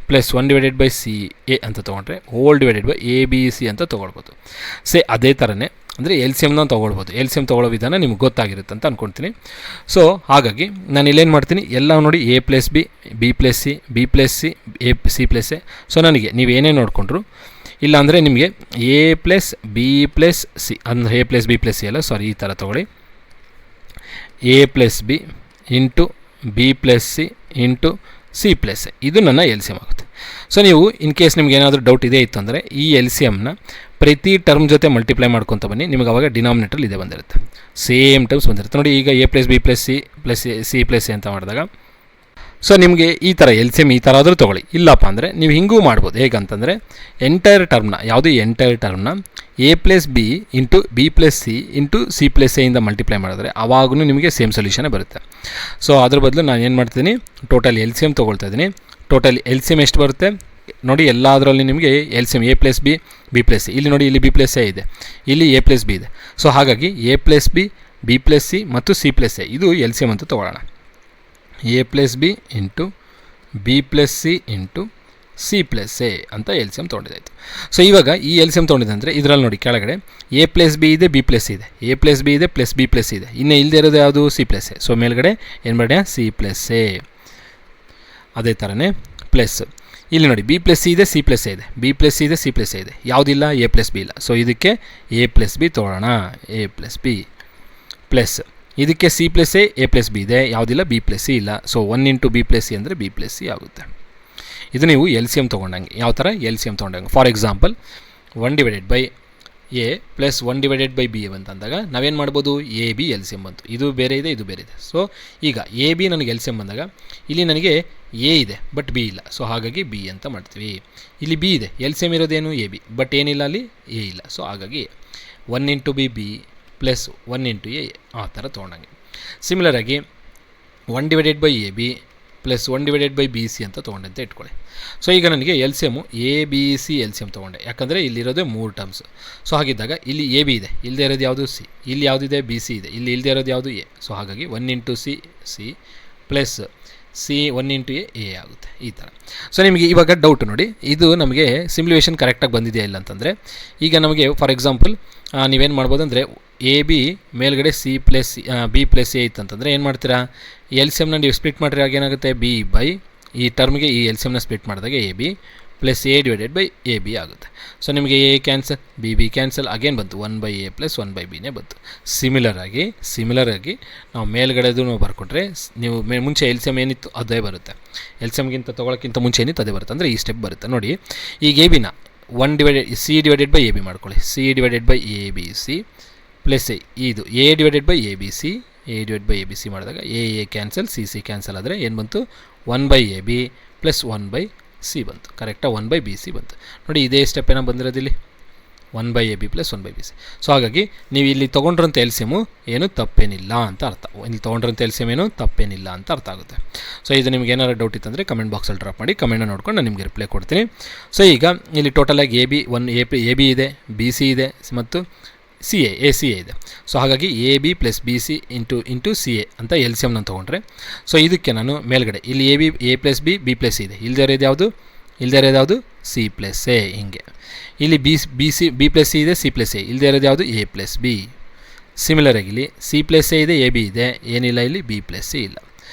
plus 1 divided by c a ಅಂತ ತೊಗೊಂಡ್ರೆ whole divided by a b c ಅಂತ ತೊಗೊಳ್ಬೋದು. ಅದೇ ಥರನೇ ಅಂದರೆ ಎಲ್ ಸಿ ಎಮ್ನ ತೊಗೊಳ್ಬೋದು. ಎಲ್ ಸಿ ಎಮ್ ತೊಗೊಳ್ಳೋ ವಿಧಾನ ನಿಮ್ಗೆ ಗೊತ್ತಾಗಿರುತ್ತೆ ಅಂತ ಅಂದ್ಕೊಳ್ತೀನಿ. ಸೊ ಹಾಗಾಗಿ ನಾನು ಇಲ್ಲೇನು ಮಾಡ್ತೀನಿ, ಎಲ್ಲ ನೋಡಿ a plus b, b plus c, b plus c, a c plus a. So ನನಗೆ ನೀವು ಏನೇ ನೋಡಿಕೊಂಡ್ರು, ಇಲ್ಲಾಂದರೆ ನಿಮಗೆ a plus b plus c ಅಂದರೆ a plus b plus c ಅಲ್ಲ, ಸಾರಿ ಈ ಥರ ತೊಗೊಳ್ಳಿ, a plus b into b plus c into c plus a, ಇದು ನನ್ನ ಎಲ್ ಸಿ ಎಮ್ ಆಗುತ್ತೆ. ಸೊ ನೀವು ಇನ್ ಕೇಸ್ ನಿಮ್ಗೆ ಏನಾದರೂ ಡೌಟ್ ಇದೆ ಇತ್ತು ಅಂದರೆ ಈ ಎಲ್ ಸಿ ಎಮ್ನ ಪ್ರತಿ ಟರ್ಮ್ ಜೊತೆ ಮಲ್ಟಿಪ್ಲೈ ಮಾಡ್ಕೊತ ಬನ್ನಿ, ನಿಮಗೆ ಅವಾಗ ಡಿನಾಮಿನೇಟರ್ ಇದೇ ಬಂದಿರುತ್ತೆ, ಸೇಮ್ ಟರ್ಮ್ಸ್ ಬಂದಿರುತ್ತೆ ನೋಡಿ. ಈಗ A plus b plus C plus C plus A ಅಂತ ಮಾಡಿದಾಗ ಸೊ ನಿಮಗೆ ಈ ಥರ ಎಲ್ ಸಿ ಎಮ್ ಈ ಥರ ಆದರೂ ತೊಗೊಳ್ಳಿ. ಇಲ್ಲಪ್ಪ ಅಂದರೆ ನೀವು ಹಿಂಗೂ ಮಾಡ್ಬೋದು. ಹೇಗಂತಂದರೆ ಎಂಟೈರ್ ಟರ್ಮ್ನ, ಯಾವುದೇ ಎಂಟೈರ್ ಟರ್ಮ್ನ a plus b into b plus c into c plus ಎಯಿಂದ ಮಲ್ಟಿಪ್ಲೈ ಮಾಡಿದ್ರೆ ಆವಾಗೂ ನಿಮಗೆ ಸೇಮ್ ಸೊಲ್ಯೂಷನೇ ಬರುತ್ತೆ. ಸೊ ಅದ್ರ ಬದಲು ನಾನು ಏನು ಮಾಡ್ತೀನಿ, ಟೋಟಲ್ ಎಲ್ ಸಿ ಎಮ್ ತೊಗೊಳ್ತಾ ಇದ್ದೀನಿ. ಟೋಟಲ್ ಎಲ್ ಸಿ ಎಮ್ ಎಷ್ಟು ಬರುತ್ತೆ ನೋಡಿ, ಎಲ್ಲದರಲ್ಲಿ ನಿಮಗೆ L C M A plus b, b plus C, ಇಲ್ಲಿ ನೋಡಿ ಇಲ್ಲಿ ಬಿ ಪ್ಲಸ್ ಎ ಇದೆ, ಇಲ್ಲಿ ಎ ಪ್ಲಸ್ ಬಿ ಇದೆ. ಸೊ ಹಾಗಾಗಿ A plus b, b plus C ಮತ್ತು ಸಿ ಪ್ಲಸ್ ಎ ಇದು ಎಲ್ ಸಿ ಎಮ್ ಅಂತ ತೊಗೊಳ್ಳೋಣ. A plus b into b plus c into c plus A ಅಂತ ಎಲ್ ಸಿ ಎಮ್ ತೊಗೊಂಡಿದ್ದಾಯಿತು. ಸೊ ಇವಾಗ ಈ L C M ತೊಗೊಂಡಿದೆ ಅಂದರೆ ಇದರಲ್ಲಿ ನೋಡಿ ಕೆಳಗಡೆ ಎ ಪ್ಲಸ್ ಬಿ ಇದೆ, ಬಿ ಪ್ಲಸ್ ಸಿ ಇದೆ, ಎ ಪ್ಲಸ್ ಬಿ ಇದೆ ಪ್ಲಸ್ ಬಿ ಪ್ಲಸ್ ಸಿ ಇದೆ, ಇನ್ನು ಇಲ್ಲದೆ ಇರೋದು ಯಾವುದು ಸಿ ಪ್ಲಸ್ ಎ. ಸೊ ಮೇಲ್ಗಡೆ ಏನು ಮಾಡಿ ಸಿ ಪ್ಲಸ್ ಎ. ಅದೇ ಥರನೇ ಪ್ಲಸ್ ಇಲ್ಲಿ ನೋಡಿ ಬಿ ಪ್ಲಸ್ ಸಿ ಇದೆ, ಸಿ ಪ್ಲಸ್ ಎ ಇದೆ, ಬಿ ಪ್ಲಸ್ ಸಿ ಇದೆ, ಸಿ ಪ್ಲಸ್ ಎ ಇದೆ, ಯಾವುದಿಲ್ಲ ಎ ಪ್ಲಸ್ ಬಿ ಇಲ್ಲ. ಸೊ ಇದಕ್ಕೆ ಎ ಪ್ಲಸ್ ಬಿ ತೊಗೊಳ್ಳೋಣ, ಎ ಪ್ಲಸ್ ಬಿ ಪ್ಲಸ್ ಇದಕ್ಕೆ C plus a plus B ಇದೆ, ಯಾವುದಿಲ್ಲ ಬಿ ಪ್ಲಸ್ ಸಿ ಇಲ್ಲ. So 1 into b plus c ಅಂದರೆ ಬಿ ಪ್ಲಸ್ ಸಿ ಆಗುತ್ತೆ. ಇದು ನೀವು ಎಲ್ ಸಿ ಎಮ್ ತೊಗೊಂಡಂಗೆ. ಯಾವ ಥರ L C M ತೊಗೊಂಡಂಗೆ, for example 1 divided by a plus 1 divided by b ಅಂತಂದಾಗ ನಾವೇನು ಮಾಡ್ಬೋದು, a b L C M ಬಂತು. ಇದು ಬೇರೆ ಇದೆ, ಇದು ಬೇರೆ ಇದೆ. ಸೊ ಈಗ ಎ ಬಿ ನನಗೆ ಎಲ್ ಸಿ ಎಮ್ ಬಂದಾಗ ಇಲ್ಲಿ ನನಗೆ ಎ ಇದೆ ಬಟ್ ಬಿ ಇಲ್ಲ, ಸೊ ಹಾಗಾಗಿ ಬಿ ಅಂತ ಮಾಡ್ತೀವಿ. ಇಲ್ಲಿ ಬಿ ಇದೆ, ಎಲ್ ಸಿ ಎಮ್ ಇರೋದೇನು ಎ ಬಿ, ಬಟ್ ಏನಿಲ್ಲ ಅಲ್ಲಿ ಎ ಇಲ್ಲ, ಸೊ ಹಾಗಾಗಿ 1 into b b plus 1 into A ಆ ಥರ ತೊಗೊಂಡಂಗೆ. ಸಿಮಿಲರಾಗಿ 1 divided by a b plus 1 divided by B c ಅಂತ ತೊಗೊಂಡೆ ಅಂತ ಇಟ್ಕೊಳ್ಳಿ. ಸೊ ಈಗ ನನಗೆ L C M A b C L C M ತೊಗೊಂಡೆ, ಯಾಕಂದರೆ ಇಲ್ಲಿರೋದೇ 3 ಟರ್ಮ್ಸ್. ಸೊ ಹಾಗಿದ್ದಾಗ ಇಲ್ಲಿ ಎ ಬಿ ಇದೆ, ಇಲ್ಲದೆ ಇರೋದು ಯಾವುದು ಸಿ, ಇಲ್ಲಿ ಯಾವುದಿದೆ ಬಿ ಸಿ ಇದೆ, ಇಲ್ಲಿ ಇಲ್ಲದೆ ಇರೋದು ಯಾವುದು ಎ. ಸೊ ಹಾಗಾಗಿ 1 into c plus C 1 into A ಆಗುತ್ತೆ ಈ ಥರ. ಸೊ ನಿಮಗೆ ಇವಾಗ ಡೌಟ್ ನೋಡಿ, ಇದು ನಮಗೆ ಸಿಮ್ಯುಲೇಷನ್ ಕರೆಕ್ಟಾಗಿ ಬಂದಿದೆಯಾ ಇಲ್ಲ ಅಂತಂದರೆ, ಈಗ ನಮಗೆ ಫಾರ್ ಎಕ್ಸಾಂಪಲ್ ನೀವೇನು ಮಾಡ್ಬೋದು ಅಂದರೆ ಎ ಬಿ ಮೇಲ್ಗಡೆ c plus b plus a ಇತ್ತಂತಂದರೆ ಏನು ಮಾಡ್ತೀರಾ, ಎಲ್ ಸಿ ಎಮ್ನ ನೀವು ಸ್ಪ್ಲಿಟ್ ಮಾಡಿದಾಗ ಏನಾಗುತ್ತೆ, ಬಿ ಬೈ ಈ ಟರ್ಮ್ಗೆ ಈ ಎಲ್ ಸಿ ಎಮ್ನ ಸ್ಪ್ಲಿಟ್ ಮಾಡಿದಾಗ A b plus A divided by a B ಆಗುತ್ತೆ. ಸೊ ನಿಮಗೆ A cancel, B B cancel, again ಬಂತು 1 ಬೈ ಎ ಪ್ಲಸ್ 1 ಬೈ ಬಿನೇ ಬಂತು. ಸಿಮಿಲರಾಗಿ ನಾವು ಮೇಲ್ಗಡೆದು ಬರ್ಕೊಂಡ್ರೆ ನೀವು ಮುಂಚೆ ಎಲ್ ಸಿ ಎಮ್ ಏನಿತ್ತು ಅದೇ ಬರುತ್ತೆ, ಎಲ್ ಸಿ ಎಮ್ಗಿಂತ ತೊಗೊಳಕ್ಕಿಂತ ಮುಂಚೆ ಏನಿತ್ತು ಅದೇ ಬರುತ್ತೆ, ಅಂದರೆ ಈ ಸ್ಟೆಪ್ ಬರುತ್ತೆ ನೋಡಿ. ಈಗ ಎ ಬಿನ 1 divided c divided by a b ಮಾಡ್ಕೊಳ್ಳಿ, c divided by a b c plus ಇದು a divided by a b c, a divide by a b c ಮಾಡಿದಾಗ ಎ ಕ್ಯಾನ್ಸಲ್, ಸಿ ಕ್ಯಾನ್ಸಲ್ ಆದರೆ ಏನು ಬಂತು, 1 by a b plus 1 by c ಬಂತು. ಕರೆಕ್ಟಾಗಿ 1 by B C ಬಂತು ನೋಡಿ. ಇದೇ ಸ್ಟೆಪ್ ಏನೋ ಬಂದಿರೋದಿಲ್ಲಿ 1 by a b plus 1 by B C. So ಹಾಗಾಗಿ ನೀವು ಇಲ್ಲಿ ತೊಗೊಂಡ್ರಂಥ ಎಲ್ ಸಿ ಎಮ್ಮು ಏನು ತಪ್ಪೇನಿಲ್ಲ ಅಂತ ಅರ್ಥ, ಇಲ್ಲಿ ತೊಗೊಂಡ್ರಂಥ ಎಲ್ ಸಿ ಎಮ್ ಏನು ತಪ್ಪೇನಿಲ್ಲ ಅಂತ ಅರ್ಥ ಆಗುತ್ತೆ. ಸೊ ಇದು ನಿಮ್ಗೆ ಏನಾರು ಡೌಟ್ ಇತ್ತಂದರೆ ಕಮೆಂಟ್ ಬಾಕ್ಸಲ್ಲಿ ಡ್ರಾಪ್ ಮಾಡಿ, ಕಮೆಂಟ್ನ ನೋಡ್ಕೊಂಡು ನಾನು ನಿಮಗೆ ರಿಪ್ಲೈ ಕೊಡ್ತೀನಿ. ಸೊ ಈಗ ಇಲ್ಲಿ ಟೋಟಲಾಗಿ ಎ ಬಿ ಎ ಬಿ ಇದೆ, ಬಿ ಸಿ ಇದೆ ಮತ್ತು ಎ ಸಿ ಎ ಇದೆ. ಸೊ ಹಾಗಾಗಿ A b plus B C into C a ಅಂತ ಎಲ್ ಸಿ ಎಮ್ನ ತೊಗೊಂಡ್ರೆ, ಸೊ ಇದಕ್ಕೆ ನಾನು ಮೇಲ್ಗಡೆ ಇಲ್ಲಿ A plus b plus C ಇದೆ, ಇಲ್ಲದೇ ಇರೋದು ಯಾವುದು ಸಿ ಪ್ಲಸ್ ಎ, ಹಿಂಗೆ ಇಲ್ಲಿ ಬಿ ಪ್ಲಸ್ ಸಿ ಇದೆ, ಸಿ ಪ್ಲಸ್ ಎ, ಇಲ್ಲದೇ ಇರೋದು ಯಾವುದು ಎ ಪ್ಲಸ್ ಬಿ. ಸಿಮಿಲರಾಗಿ ಇಲ್ಲಿ ಸಿ ಪ್ಲಸ್ ಎ ಇದೆ, ಎ ಬಿ ಇದೆ, ಏನಿಲ್ಲ ಇಲ್ಲಿ ಬಿ ಪ್ಲಸ್ ಸಿ ಇಲ್ಲ.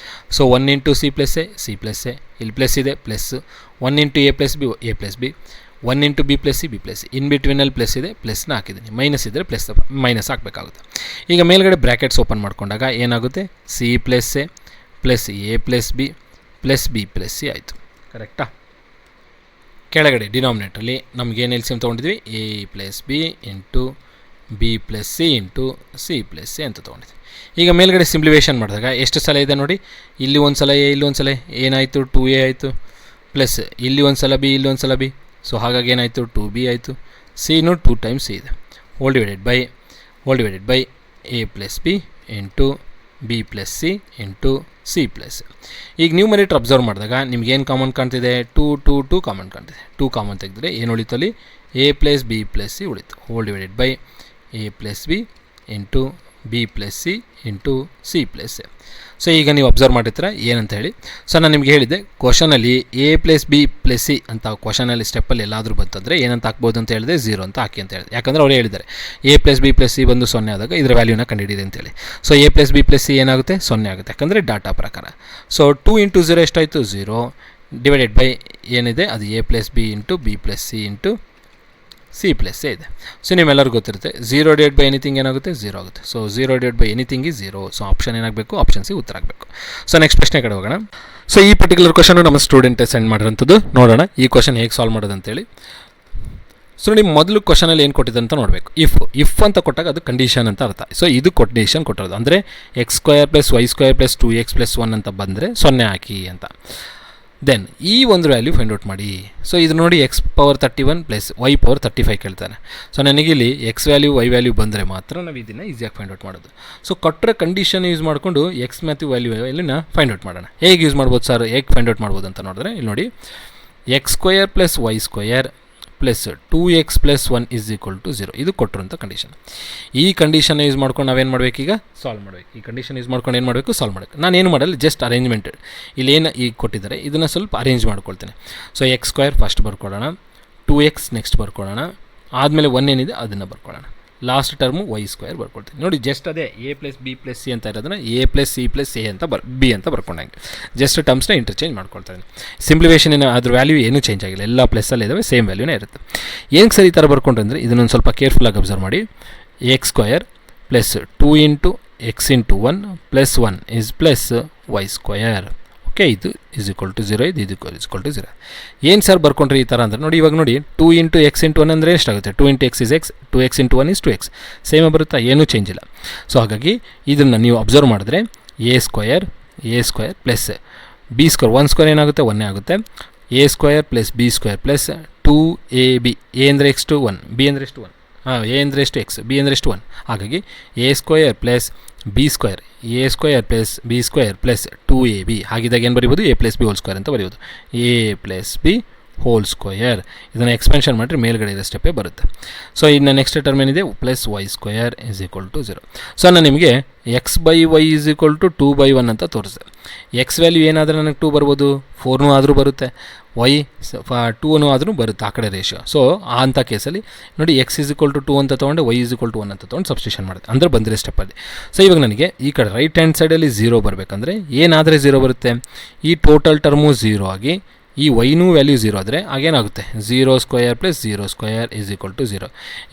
So 1 into c plus a, ಇಲ್ಲಿ ಪ್ಲಸ್ ಇದೆ plus, 1 into a plus b 1 into b plus c, in ಬಿಟ್ವೀನಲ್ಲಿ ಪ್ಲಸ್ ಇದೆ, ಪ್ಲಸ್ನ ಹಾಕಿದ್ದೀನಿ, ಮೈನಸ್ ಇದ್ದರೆ ಮೈನಸ್ ಹಾಕಬೇಕಾಗುತ್ತೆ. ಈಗ ಮೇಲ್ಗಡೆ ಬ್ರ್ಯಾಕೆಟ್ಸ್ ಓಪನ್ ಮಾಡ್ಕೊಂಡಾಗ ಏನಾಗುತ್ತೆ, c plus a plus a plus b plus c ಆಯಿತು. ಕರೆಕ್ಟಾ? ಕೆಳಗಡೆ ಡಿನಾಮಿನೇಟ್ರಲ್ಲಿ ನಮಗೇನು ಎಲ್ ಸಿ ಎಮ್ ತೊಗೊಂಡಿದ್ವಿ, a plus b into b plus c into c plus c ಅಂತ ತೊಗೊಂಡಿದ್ವಿ. ಈಗ ಮೇಲ್ಗಡೆ ಸಿಂಪ್ಲಿಫಿಕೇಷನ್ ಮಾಡಿದಾಗ ಎಷ್ಟು ಸಲ ಇದೆ ನೋಡಿ, ಇಲ್ಲಿ ಒಂದು ಸಲ ಎ, ಇಲ್ಲಿ ಒಂದು ಸಲ ಏನಾಯಿತು 2a ಆಯಿತು, ಪ್ಲಸ್ ಇಲ್ಲಿ ಒಂದು ಸಲ ಬಿ, ಇಲ್ಲಿ ಒಂದು ಸಲ ಬಿ, ಸೊ ಹಾಗಾಗಿ ಏನಾಯಿತು 2b ಆಯಿತು. ಸಿನೂ 2 ಟೈಮ್ಸ್ ಸಿ ಇದೆ, hole divided by a plus b into b plus c into c plus. ಈಗ ನ್ಯೂಮರೇಟರ್ ಅಬ್ಸರ್ವ್ ಮಾಡಿದಾಗ ನಿಮ್ಗೇನು ಕಾಮನ್ ಕಾಣ್ತಿದೆ, 2 ಕಾಮನ್ ಕಾಣ್ತಿದೆ. 2 ಕಾಮನ್ ತೆಗೆದ್ರೆ ಏನು ಉಳಿತು ಅಲ್ಲಿ, a plus b plus c ಉಳಿತು, whole divided by a plus b into b plus c into c plus a. So ಈಗ ನೀವು ಅಬ್ಸರ್ವ್ ಮಾಡಿರ್ತೀರ ಏನಂತ ಹೇಳಿ. ಸೊ ನಾನು ನಿಮಗೆ ಹೇಳಿದ್ದೆ ಕ್ವಶನಲ್ಲಿ a plus b plus c ಅಂತ ಕ್ವಶನಲ್ಲಿ ಸ್ಟೆಪ್ಪಲ್ಲಿ ಎಲ್ಲಾದರೂ ಬಂತಂದರೆ ಏನಂತ ಹಾಕ್ಬೋದು ಅಂತ ಹೇಳಿದೆ, 0 ಅಂತ ಹಾಕಿ ಅಂತ ಹೇಳಿದೆ. ಯಾಕಂದರೆ ಅವರೇ ಹೇಳಿದ್ದಾರೆ A plus b plus c ಬಂದು 0 ಆದಾಗ ಇದರ ವ್ಯಾಲ್ಯೂನ ಕಂಡುಹಿಡಿದೆ ಅಂತೇಳಿ. So a plus b plus C ಏನಾಗುತ್ತೆ, 0 ಆಗುತ್ತೆ, ಯಾಕಂದರೆ ಡಾಟಾ ಪ್ರಕಾರ. ಸೊ 2 ಇಂಟು 0 ಎಷ್ಟಾಯಿತು, 0 ಡಿವೈಡೆಡ್ ಬೈ ಏನಿದೆ ಅದು A plus b into b plus c into c plus A ಇದೆ. ಸೊ ನಿಮ್ಮೆಲ್ಲರಿಗೂ ಗೊತ್ತಿರುತ್ತೆ 0 ಡಿವೈಡ್ ಬೈ ಎನಿಥಿಂಗ್ ಏನಾಗುತ್ತೆ, 0 ಆಗುತ್ತೆ. ಸೊ 0 ಡಿವೈಡ್ ಬೈ ಎನಿಥಿಂಗ್ ಈ 0. ಸೊ ಆಪ್ಷನ್ ಏನಾಗಬೇಕು, ಆಪ್ಷನ್ ಸಿ ಉತ್ತರ ಆಗಬೇಕು. ಸೊ ನೆಕ್ಸ್ಟ್ ಪ್ರಶ್ನೆ ಕಡೆ ಹೋಗೋಣ. ಸೊ ಈ ಪರ್ಟಿಕ್ಯುಲರ್ ಕ್ವಶನ್ ನಮ್ಮ ಸ್ಟೂಡೆಂಟೇ ಸೆಂಡ್ ಮಾಡಿರೋಂಥದ್ದು, ನೋಡೋಣ ಈ ಕ್ವಶನ್ ಹೇಗೆ ಸಾಲ್ವ್ ಮಾಡೋದು ಅಂತೇಳಿ. ಸೊ ನೋಡಿ, ಮೊದಲು ಕ್ವಶನಲ್ಲಿ ಏನು ಕೊಟ್ಟಿದೆ ಅಂತ ನೋಡಬೇಕು. ಇಫ್ ಅಂತ ಕೊಟ್ಟಾಗ ಅದು ಕಂಡೀಷನ್ ಅಂತ ಅರ್ಥ. ಸೊ ಇದು ಕಂಡೀಷನ್ ಕೊಟ್ಟಿರೋದು ಅಂದರೆ x² + y² + 2x + 1 ಅಂತ ಬಂದರೆ 0 ಹಾಕಿ ಅಂತ. ದೆನ್ ಈ ಒಂದು ವ್ಯಾಲ್ಯೂ ಫೈಂಡ್ ಔಟ್ ಮಾಡಿ. ಸೊ ಇದು ನೋಡಿ x⁻31 + y⁻35 ಕೇಳ್ತಾನೆ. ಸೊ ನನಗಿಲ್ಲಿ ಎಕ್ಸ್ ವ್ಯಾಲ್ಯೂ ವೈ ವ್ಯಾಲ್ಯೂ ಬಂದರೆ ಮಾತ್ರ ನಾವು ಇದನ್ನು ಈಸಿಯಾಗಿ ಫೈಂಡ್ ಔಟ್ ಮಾಡೋದು. ಸೊ ಕೊಟ್ಟರೆ ಕಂಡೀಷನ್ ಯೂಸ್ ಮಾಡಿಕೊಂಡು ಎಕ್ಸ್ ಮತ್ತು ವ್ಯಾಲ್ಯೂನ ಫೈಂಡ್ ಔಟ್ ಮಾಡೋಣ. ಹೇಗೆ ಯೂಸ್ ಮಾಡ್ಬೋದು ಸರ್, ಹೇಗೆ ಫೈಂಡ್ ಔಟ್ ಮಾಡ್ಬೋದು ಅಂತ ನೋಡಿದ್ರೆ ಇಲ್ಲಿ ನೋಡಿ, x² + y² ಪ್ಲಸ್ 2x + 1 = 0 ಇದು ಕೊಟ್ಟಿರೋಂಥ ಕಂಡೀಷನ್. ಈ ಕಂಡೀಷನ್ ಯೂಸ್ ಮಾಡ್ಕೊಂಡು ನಾವೇನು ಮಾಡಬೇಕೀಗ, ಸಾಲ್ವ್ ಮಾಡಬೇಕು. ಈ ಕಂಡೀಷನ್ ಯೂಸ್ ಮಾಡ್ಕೊಂಡು ಏನು ಮಾಡಬೇಕು, ಸಾಲ್ವ್ ಮಾಡಬೇಕು. ನಾನೇನು ಮಾಡಲ್ಲ, ಜಸ್ಟ್ ಅರೇಂಜ್ಮೆಂಟ್ ಇಲ್ಲೇನು ಈಗ ಕೊಟ್ಟಿದ್ದಾರೆ ಇದನ್ನು ಸ್ವಲ್ಪ ಅರೇಂಜ್ ಮಾಡ್ಕೊಳ್ತೇನೆ. ಸೊ x² ಫಸ್ಟ್ ಬರ್ಕೊಳ್ಳೋಣ, 2x ನೆಕ್ಸ್ಟ್ ಬರ್ಕೊಳ್ಳೋಣ, ಆದಮೇಲೆ 1 ಏನಿದೆ ಅದನ್ನು ಬರ್ಕೊಳ್ಳೋಣ, ಲಾಸ್ಟ್ ಟರ್ಮು y² ಬರ್ಕೊಳ್ತೀನಿ. ನೋಡಿ ಜಸ್ಟ್ ಅದೇ a + b + c ಅಂತ ಇರೋದನ್ನು a + c + a ಅಂತ b ಅಂತ ಬರ್ಕೊಂಡಂಗೆ ಜಸ್ಟ್ ಟರ್ಮ್ಸ್ನ ಇಂಟರ್ಚೇಂಜ್ ಮಾಡ್ಕೊಳ್ತಾನೆ. ಸಿಂಪ್ಲಿಫಿಕೇಷನ್ ಅದ್ರ ವ್ಯಾಲ್ಯೂ ಏನೂ ಚೇಂಜ್ ಆಗಿಲ್ಲ, ಎಲ್ಲ ಪ್ಲಸ್ಸಲ್ಲಿ ಇದ್ದಾವೆ, ಸೇಮ್ ವ್ಯಾಲ್ಯೂನೇ ಇರುತ್ತೆ. ಏನಕ್ಕೆ ಸರಿ ಈ ಥರ ಬರ್ಕೊಂಡ್ರೆ ಅಂದರೆ ಇದನ್ನೊಂದು ಸ್ವಲ್ಪ ಕೇರ್ಫುಲ್ಲಾಗಿ ಅಬ್ಸರ್ವ್ ಮಾಡಿ. x² + 2 × x × 1 + 1 = +y². ಯಾಕೆ ಇದು ಇಸ್ ಈಕ್ವಲ್ ಟು 0, ಇದು ಇಸ್ ಈಕ್ವಲ್ ಟು 0. ಏನು ಸರ್ ಬರ್ಕೊಂಡ್ರಿ ಈ ಥರ ಅಂದರೆ ನೋಡಿ, ಇವಾಗ ನೋಡಿ 2 ಇಂಟು ಎಕ್ಸ್ ಇಂಟು 1 ಅಂದರೆ ಎಷ್ಟಾಗುತ್ತೆ? 2 into X is X, 2x into 1 is 2x. ಸೇಮೇ ಬರುತ್ತಾ? ಏನೂ ಚೇಂಜ್ ಇಲ್ಲ. ಸೊ ಹಾಗಾಗಿ ಇದನ್ನು ನೀವು ಅಬ್ಸರ್ವ್ ಮಾಡಿದ್ರೆ A square plus b square, 1 square ಏನಾಗುತ್ತೆ? 1 ಆಗುತ್ತೆ. A square plus b square plus 2ab. A ಅಂದರೆ ಎಷ್ಟು? 1. ಬಿ ಅಂದರೆ ಎಷ್ಟು? 1. ಎ ಅಂದರೆ ಎಷ್ಟು? ಎಕ್ಸ್. ಬಿ ಅಂದರೆ ಎಷ್ಟು? 1. ಹಾಗಾಗಿ a square plus b square, a square plus b square plus 2ab. ಹಾಗಿದ್ದಾಗ ಏನು ಬರೀಬೋದು? A plus b whole square ಅಂತ ಬರೀಬೋದು. A plus b whole square. ಇದನ್ನು ಎಕ್ಸ್ಪೆನ್ಷನ್ ಮಾಡಿದ್ರೆ ಮೇಲ್ಗಡೆ ಇರೋ ಸ್ಟೆಪ್ಪೇ ಬರುತ್ತೆ. ಸೊ ಇನ್ನು ನೆಕ್ಸ್ಟ್ ಟರ್ಮ್ ಏನಿದೆ? Plus y square is equal to 0. So ನಾನು ನಿಮಗೆ x by y is equal to 2/1 ಅಂತ ತೋರಿಸಿದೆ. ಎಕ್ಸ್ ವ್ಯಾಲ್ಯೂ ಏನಾದರೂ ನನಗೆ 2 ಬರ್ಬೋದು, 4ನೂ ಆದರೂ ಬರುತ್ತೆ, ವೈ 2ನೂ ಆದರೂ ಬರುತ್ತೆ ಆ ಕಡೆ ರೇಷಿಯೋ. ಸೊ ಅಂಥ ಕೇಸಲ್ಲಿ ನೋಡಿ, ಎಕ್ಸ್ ಈಸ್ ಈಕ್ವಲ್ ಟು 2 ಅಂತ ತೊಗೊಂಡೆ, ವೈ ಈಸ್ ಈಕ್ವಲ್ ಟು 1 ಅಂತ ತೊಗೊಂಡು ಸಬ್ಸ್ಟಿಟ್ಯೂಷನ್ ಮಾಡಿದೆ, ಅಂದರೆ ಬಂದಿರೋ ಸ್ಟೆಪ್ಪಲ್ಲಿ. ಸೊ ಇವಾಗ ನನಗೆ ಈ ಕಡೆ ರೈಟ್ ಹ್ಯಾಂಡ್ ಸೈಡಲ್ಲಿ 0 ಬರಬೇಕಂದ್ರೆ ಏನಾದರೆ 0 ಬರುತ್ತೆ? ಈ ಟೋಟಲ್ ಟರ್ಮು 0 ಆಗಿ ಈ ವೈನೂ ವ್ಯಾಲ್ಯೂ 0 ಆದರೆ ಆಗೇನಾಗುತ್ತೆ? 0 square plus 0 square is equal to 0.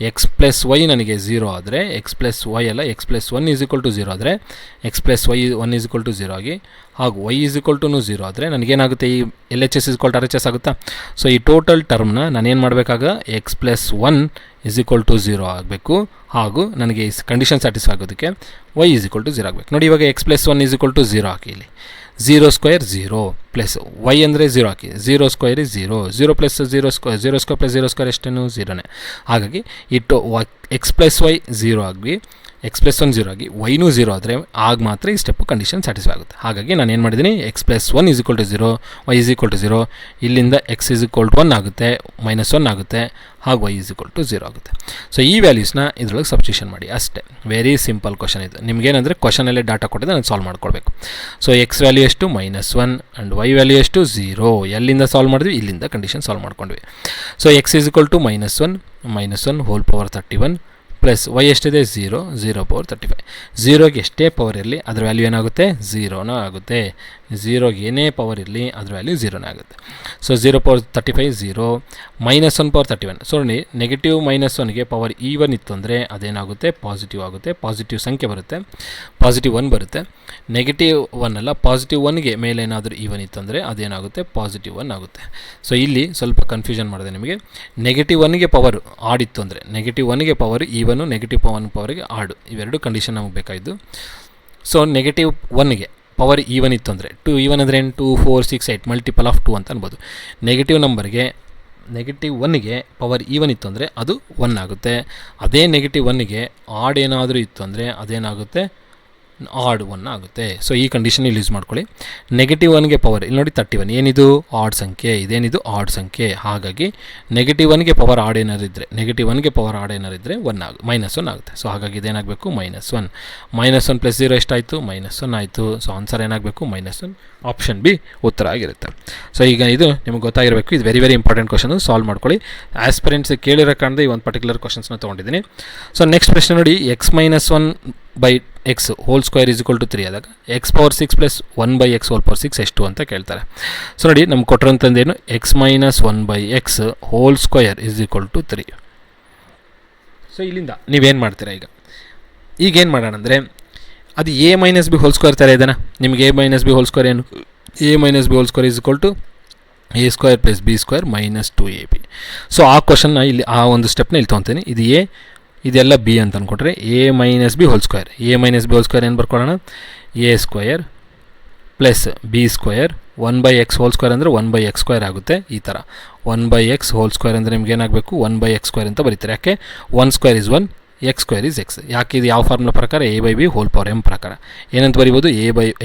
X plus y ನನಗೆ 0 ಆದರೆ, ಎಕ್ಸ್ ಪ್ಲಸ್ ವೈ ಅಲ್ಲ, x plus 1 is equal to 0 ಆದರೆ x plus y 1 is equal to 0 ಆಗಿ, ಹಾಗೂ ವೈ ಈಸ್ ಈಕ್ವಲ್ ಟು 0 ಆದರೆ ನನಗೇನಾಗುತ್ತೆ? ಈ L H S is equal to R H S ಆಗುತ್ತಾ? ಸೊ ಈ ಟೋಟಲ್ ಟರ್ಮ್ನ ನಾನೇನು ಮಾಡಬೇಕಾಗ? X plus 1 is equal to 0 ಆಗಬೇಕು, ಹಾಗೂ ನನಗೆ ಈ ಕಂಡೀಷನ್ ಸ್ಯಾಟಿಸ್ಫೈ ಆಗೋದಕ್ಕೆ ವೈ ಈಸ್ ಈಕ್ವಲ್ ಟು 0 ಆಗಬೇಕು. ನೋಡಿ, ಇವಾಗ x plus 1 is equal to 0 ಹಾಕಿ, ಇಲ್ಲಿ 0 ಸ್ಕ್ವೇರ್ 0 ಪ್ಲಸ್ ವೈ ಅಂದರೆ 0 ಹಾಕಿ, 0 square is 0, 0 plus 0 square, 0 square plus 0 square ಎಷ್ಟೇನು? 0ನೇ. ಹಾಗಾಗಿ ಇಟ್ಟು ಎಕ್ಸ್ ಪ್ಲಸ್ ವೈ 0 ಆಗಿ, ಎಕ್ಸ್ ಪ್ಲಸ್ 1 0 ಆಗಿ, ವೈನೂ 0 ಆದರೆ ಆಗ ಮಾತ್ರ ಈ ಸ್ಟೆಪ್ಪು ಕಂಡೀಷನ್ ಸ್ಯಾಟಿಸ್ಫೈ ಆಗುತ್ತೆ. ಹಾಗಾಗಿ ನಾನು ಏನು ಮಾಡಿದ್ದೀನಿ? X plus 1 is equal to 0, y is equal to 0, ಇಲ್ಲಿಂದ ಎಕ್ಸ್ ಈಸ್ ಈಕ್ವಲ್ ಟು 1 ಆಗುತ್ತೆ, -1 ಆಗುತ್ತೆ, ಹಾಗೂ ವೈ ಈಸ್ ಈಕ್ವಲ್ ಟು 0 ಆಗುತ್ತೆ. ಸೊ ಈ ವ್ಯಾಲ್ಯೂಸ್ನ ಇದರೊಳಗೆ ಸಬ್ಸ್ಟಿಟ್ಯೂಷನ್ ಮಾಡಿ ಅಷ್ಟೇ. ವೆರಿ ಸಿಂಪಲ್ ಕ್ವಶನ್ ಇದು. ನಿಮಗೇನಂದರೆ ಕ್ವಶನಲ್ಲೇ ಡಾಟಾ ಕೊಟ್ಟಿದೆ, ನಾನು ಸಾಲ್ವ್ ಮಾಡ್ಕೊಳ್ಬೇಕು. ಸೊ ಎಕ್ಸ್ ವ್ಯಾಲ್ಯೂ ಎಷ್ಟು? -1 ಆ್ಯಂಡ್ ವೈ ವ್ಯಾಲ್ಯೂ ಎಷ್ಟು? 0. ಎಲ್ಲಿಂದ ಸಾಲ್ವ್ ಮಾಡಿದ್ವಿ? ಇಲ್ಲಿಂದ ಕಂಡೀಷನ್ ಸಾಲ್ವ್ ಮಾಡ್ಕೊಂಡ್ವಿ. So x is equal to -1 whole power 31 plus y ಎಷ್ಟಿದೆ? 0 ಪವರ್ 35. 0ಗೆ ಎಷ್ಟೇ ಪವರ್ ಇರಲಿ ಅದ್ರ ವ್ಯಾಲ್ಯೂ ಏನಾಗುತ್ತೆ? 0ನ ಆಗುತ್ತೆ. 0ಗೆ ಏನೇ ಪವರ್ ಇರಲಿ ಅದ್ರ ವ್ಯಾಲ್ಯೂ 0ನೇ ಆಗುತ್ತೆ. So 0 power 35 0, -1 power 31. ಸೊ ನೋಡಿ, ನೆಗೆಟಿವ್ -1ಗೆ ಪವರ್ ಈವನ್ ಇತ್ತು ಅಂದರೆ ಅದೇನಾಗುತ್ತೆ? ಪಾಸಿಟಿವ್ ಆಗುತ್ತೆ. ಪಾಸಿಟಿವ್ ಸಂಖ್ಯೆ ಬರುತ್ತೆ, ಪಾಸಿಟಿವ್ 1 ಬರುತ್ತೆ. ನೆಗೆಟಿವ್ 1 ಅಲ್ಲ, ಪಾಸಿಟಿವ್ 1ಗೆ ಮೇಲೆ ಏನಾದರೂ ಈವನ್ ಇತ್ತು ಅಂದರೆ ಅದೇನಾಗುತ್ತೆ? ಪಾಸಿಟಿವ್ 1 ಆಗುತ್ತೆ. ಸೊ ಇಲ್ಲಿ ಸ್ವಲ್ಪ ಕನ್ಫ್ಯೂಷನ್ ಮಾಡಿದೆ ನಿಮಗೆ. ನೆಗೆಟಿವ್ 1ಗೆ ಪವರ್ ಆಡಿತ್ತು ಅಂದರೆ, ನೆಗೆಟಿವ್ 1ಗೆ ಪವರ್ ಈವನು, ನೆಗೆಟಿವ್ 1 ಪವರ್ಗೆ ಆಡು, ಇವೆರಡು ಕಂಡೀಷನ್ ನಮಗೆ ಬೇಕಾಯಿತು. ಸೊ ನೆಗೆಟಿವ್ 1ಗೆ ಪವರ್ ಈವನ್ ಇತ್ತು ಅಂದರೆ, 2 ಈವನ್ ಅಂದರೆ 2 4 6 8 ಮಲ್ಟಿಪಲ್ ಆಫ್ 2 ಅಂತ ಅನ್ಬೋದು. ನೆಗೆಟಿವ್ ನಂಬರ್ಗೆ, ನೆಗೆಟಿವ್ 1ಗೆ ಪವರ್ ಈವನ್ ಇತ್ತು ಅಂದರೆ ಅದು 1 ಆಗುತ್ತೆ. ಅದೇ ನೆಗೆಟಿವ್ 1ಗೆ ಆಡ್ ಏನಾದರೂ ಇತ್ತು ಅಂದರೆ ಅದೇನಾಗುತ್ತೆ? ಆಡ್ 1 ಆಗುತ್ತೆ. ಸೊ ಈ ಕಂಡೀಷನ್ ಇಲ್ಲಿ ಯೂಸ್ ಮಾಡ್ಕೊಳ್ಳಿ. ನೆಗೆಟಿವ್ 1ಗೆ ಪವರ್ ಇಲ್ಲಿ ನೋಡಿ 31, ಏನಿದು? ಆಡ್ ಸಂಖ್ಯೆ, ಇದೇನಿದು? ಆಡ್ ಸಂಖ್ಯೆ. ಹಾಗಾಗಿ ನೆಗೆಟಿವ್ 1ಗೆ ಪವರ್ ಆಡ್ ಏನಾರು ಇದ್ದರೆ, ನೆಗೆಟಿವ್ 1ಗೆ ಪವರ್ ಆಡ್ ಏನಾರು ಇದ್ದರೆ -1 ಆಗುತ್ತೆ. ಸೊ ಹಾಗಾಗಿ ಇದೇನಾಗಬೇಕು? -1. -1 ಪ್ಲಸ್ 0 ಎಷ್ಟಾಯಿತು? -1 ಆಯಿತು. ಸೊ ಆನ್ಸರ್ ಏನಾಗಬೇಕು? -1. ಆಪ್ಷನ್ ಬಿ ಉತ್ತರ ಆಗಿರುತ್ತೆ. ಸೊ ಈಗ ಇದು ನಿಮಗೆ ಗೊತ್ತಾಗಿರಬೇಕು. ಇದು ವೆರಿ ಇಂಪಾರ್ಟೆಂಟ್ ಕ್ವಶನ್, ಸಾಲ್ವ್ ಮಾಡ್ಕೊಳ್ಳಿ. ಆಸ್ಪಿರೆಂಟ್ಸ್ ಕೇಳಿರೋ ಕಾರಣದ ಈ ಒಂದು ಪರ್ಟಿಕ್ಯುಲರ್ ಕ್ವಶನ್ಸ್ನ ತೊಗೊಂಡಿದ್ದೀನಿ. ಸೊ ನೆಕ್ಸ್ಟ್ ಪ್ರಶ್ನೆ ನೋಡಿ, x - 1/x whole square is equal to 3 ಆದಾಗ x ಪವರ್ 6 ಪ್ಲಸ್ 1/x ಹೋಲ್ ಪವರ್ 6 ಎಷ್ಟು ಅಂತ ಕೇಳ್ತಾರೆ. ಸೊ ನೋಡಿ, ನಮ್ಗೆ ಕೊಟ್ಟಿರೋಂಥದ್ದೇನು? x - 1/x whole square is equal to 3. So ಇಲ್ಲಿಂದ ನೀವೇನು ಮಾಡ್ತೀರಾ? ಈಗೇನು ಮಾಡೋಣ ಅಂದರೆ, ಅದು a - b ಹೋಲ್ ಸ್ಕ್ವೇರ್ ಥರ ಇದೆನಾ? ನಿಮಗೆ a - b ಹೋಲ್ ಸ್ಕ್ವೇರ್ ಏನು? a - b whole square is equal to a square plus b square -2ab. So ಆ ಕ್ವಶನ್ನ ಇಲ್ಲಿ, ಆ ಒಂದು ಸ್ಟೆಪ್ನ ಇಲ್ಲಿ ತೊಗೊತೀನಿ. ಇದು a, ಇದೆಲ್ಲ ಬಿ ಅಂತ ಅಂದ್ಕೊಟ್ರೆ a - b whole square. a - b whole square ಏನು ಬರ್ಕೊಳ್ಳೋಣ? a square plus b square 1/x whole square ಅಂದರೆ 1/x ಸ್ಕ್ವೇರ್ ಆಗುತ್ತೆ. ಈ ಥರ 1/x ಹೋಲ್ ಸ್ಕ್ವೇರ್ ಅಂದರೆ ನಿಮ್ಗೆ ಏನಾಗಬೇಕು? 1/x ಸ್ಕ್ವೇರ್ ಅಂತ ಬರೀತಾರೆ. ಯಾಕೆ? 1 square is 1, X square is X. ಯಾಕೆ? ಇದು ಯಾವ ಫಾರ್ಮುಲಾ ಪ್ರಕಾರ? a/b ಹೋಲ್ ಪವರ್ m ಪ್ರಕಾರ ಏನಂತ ಬರಿಬೋದು?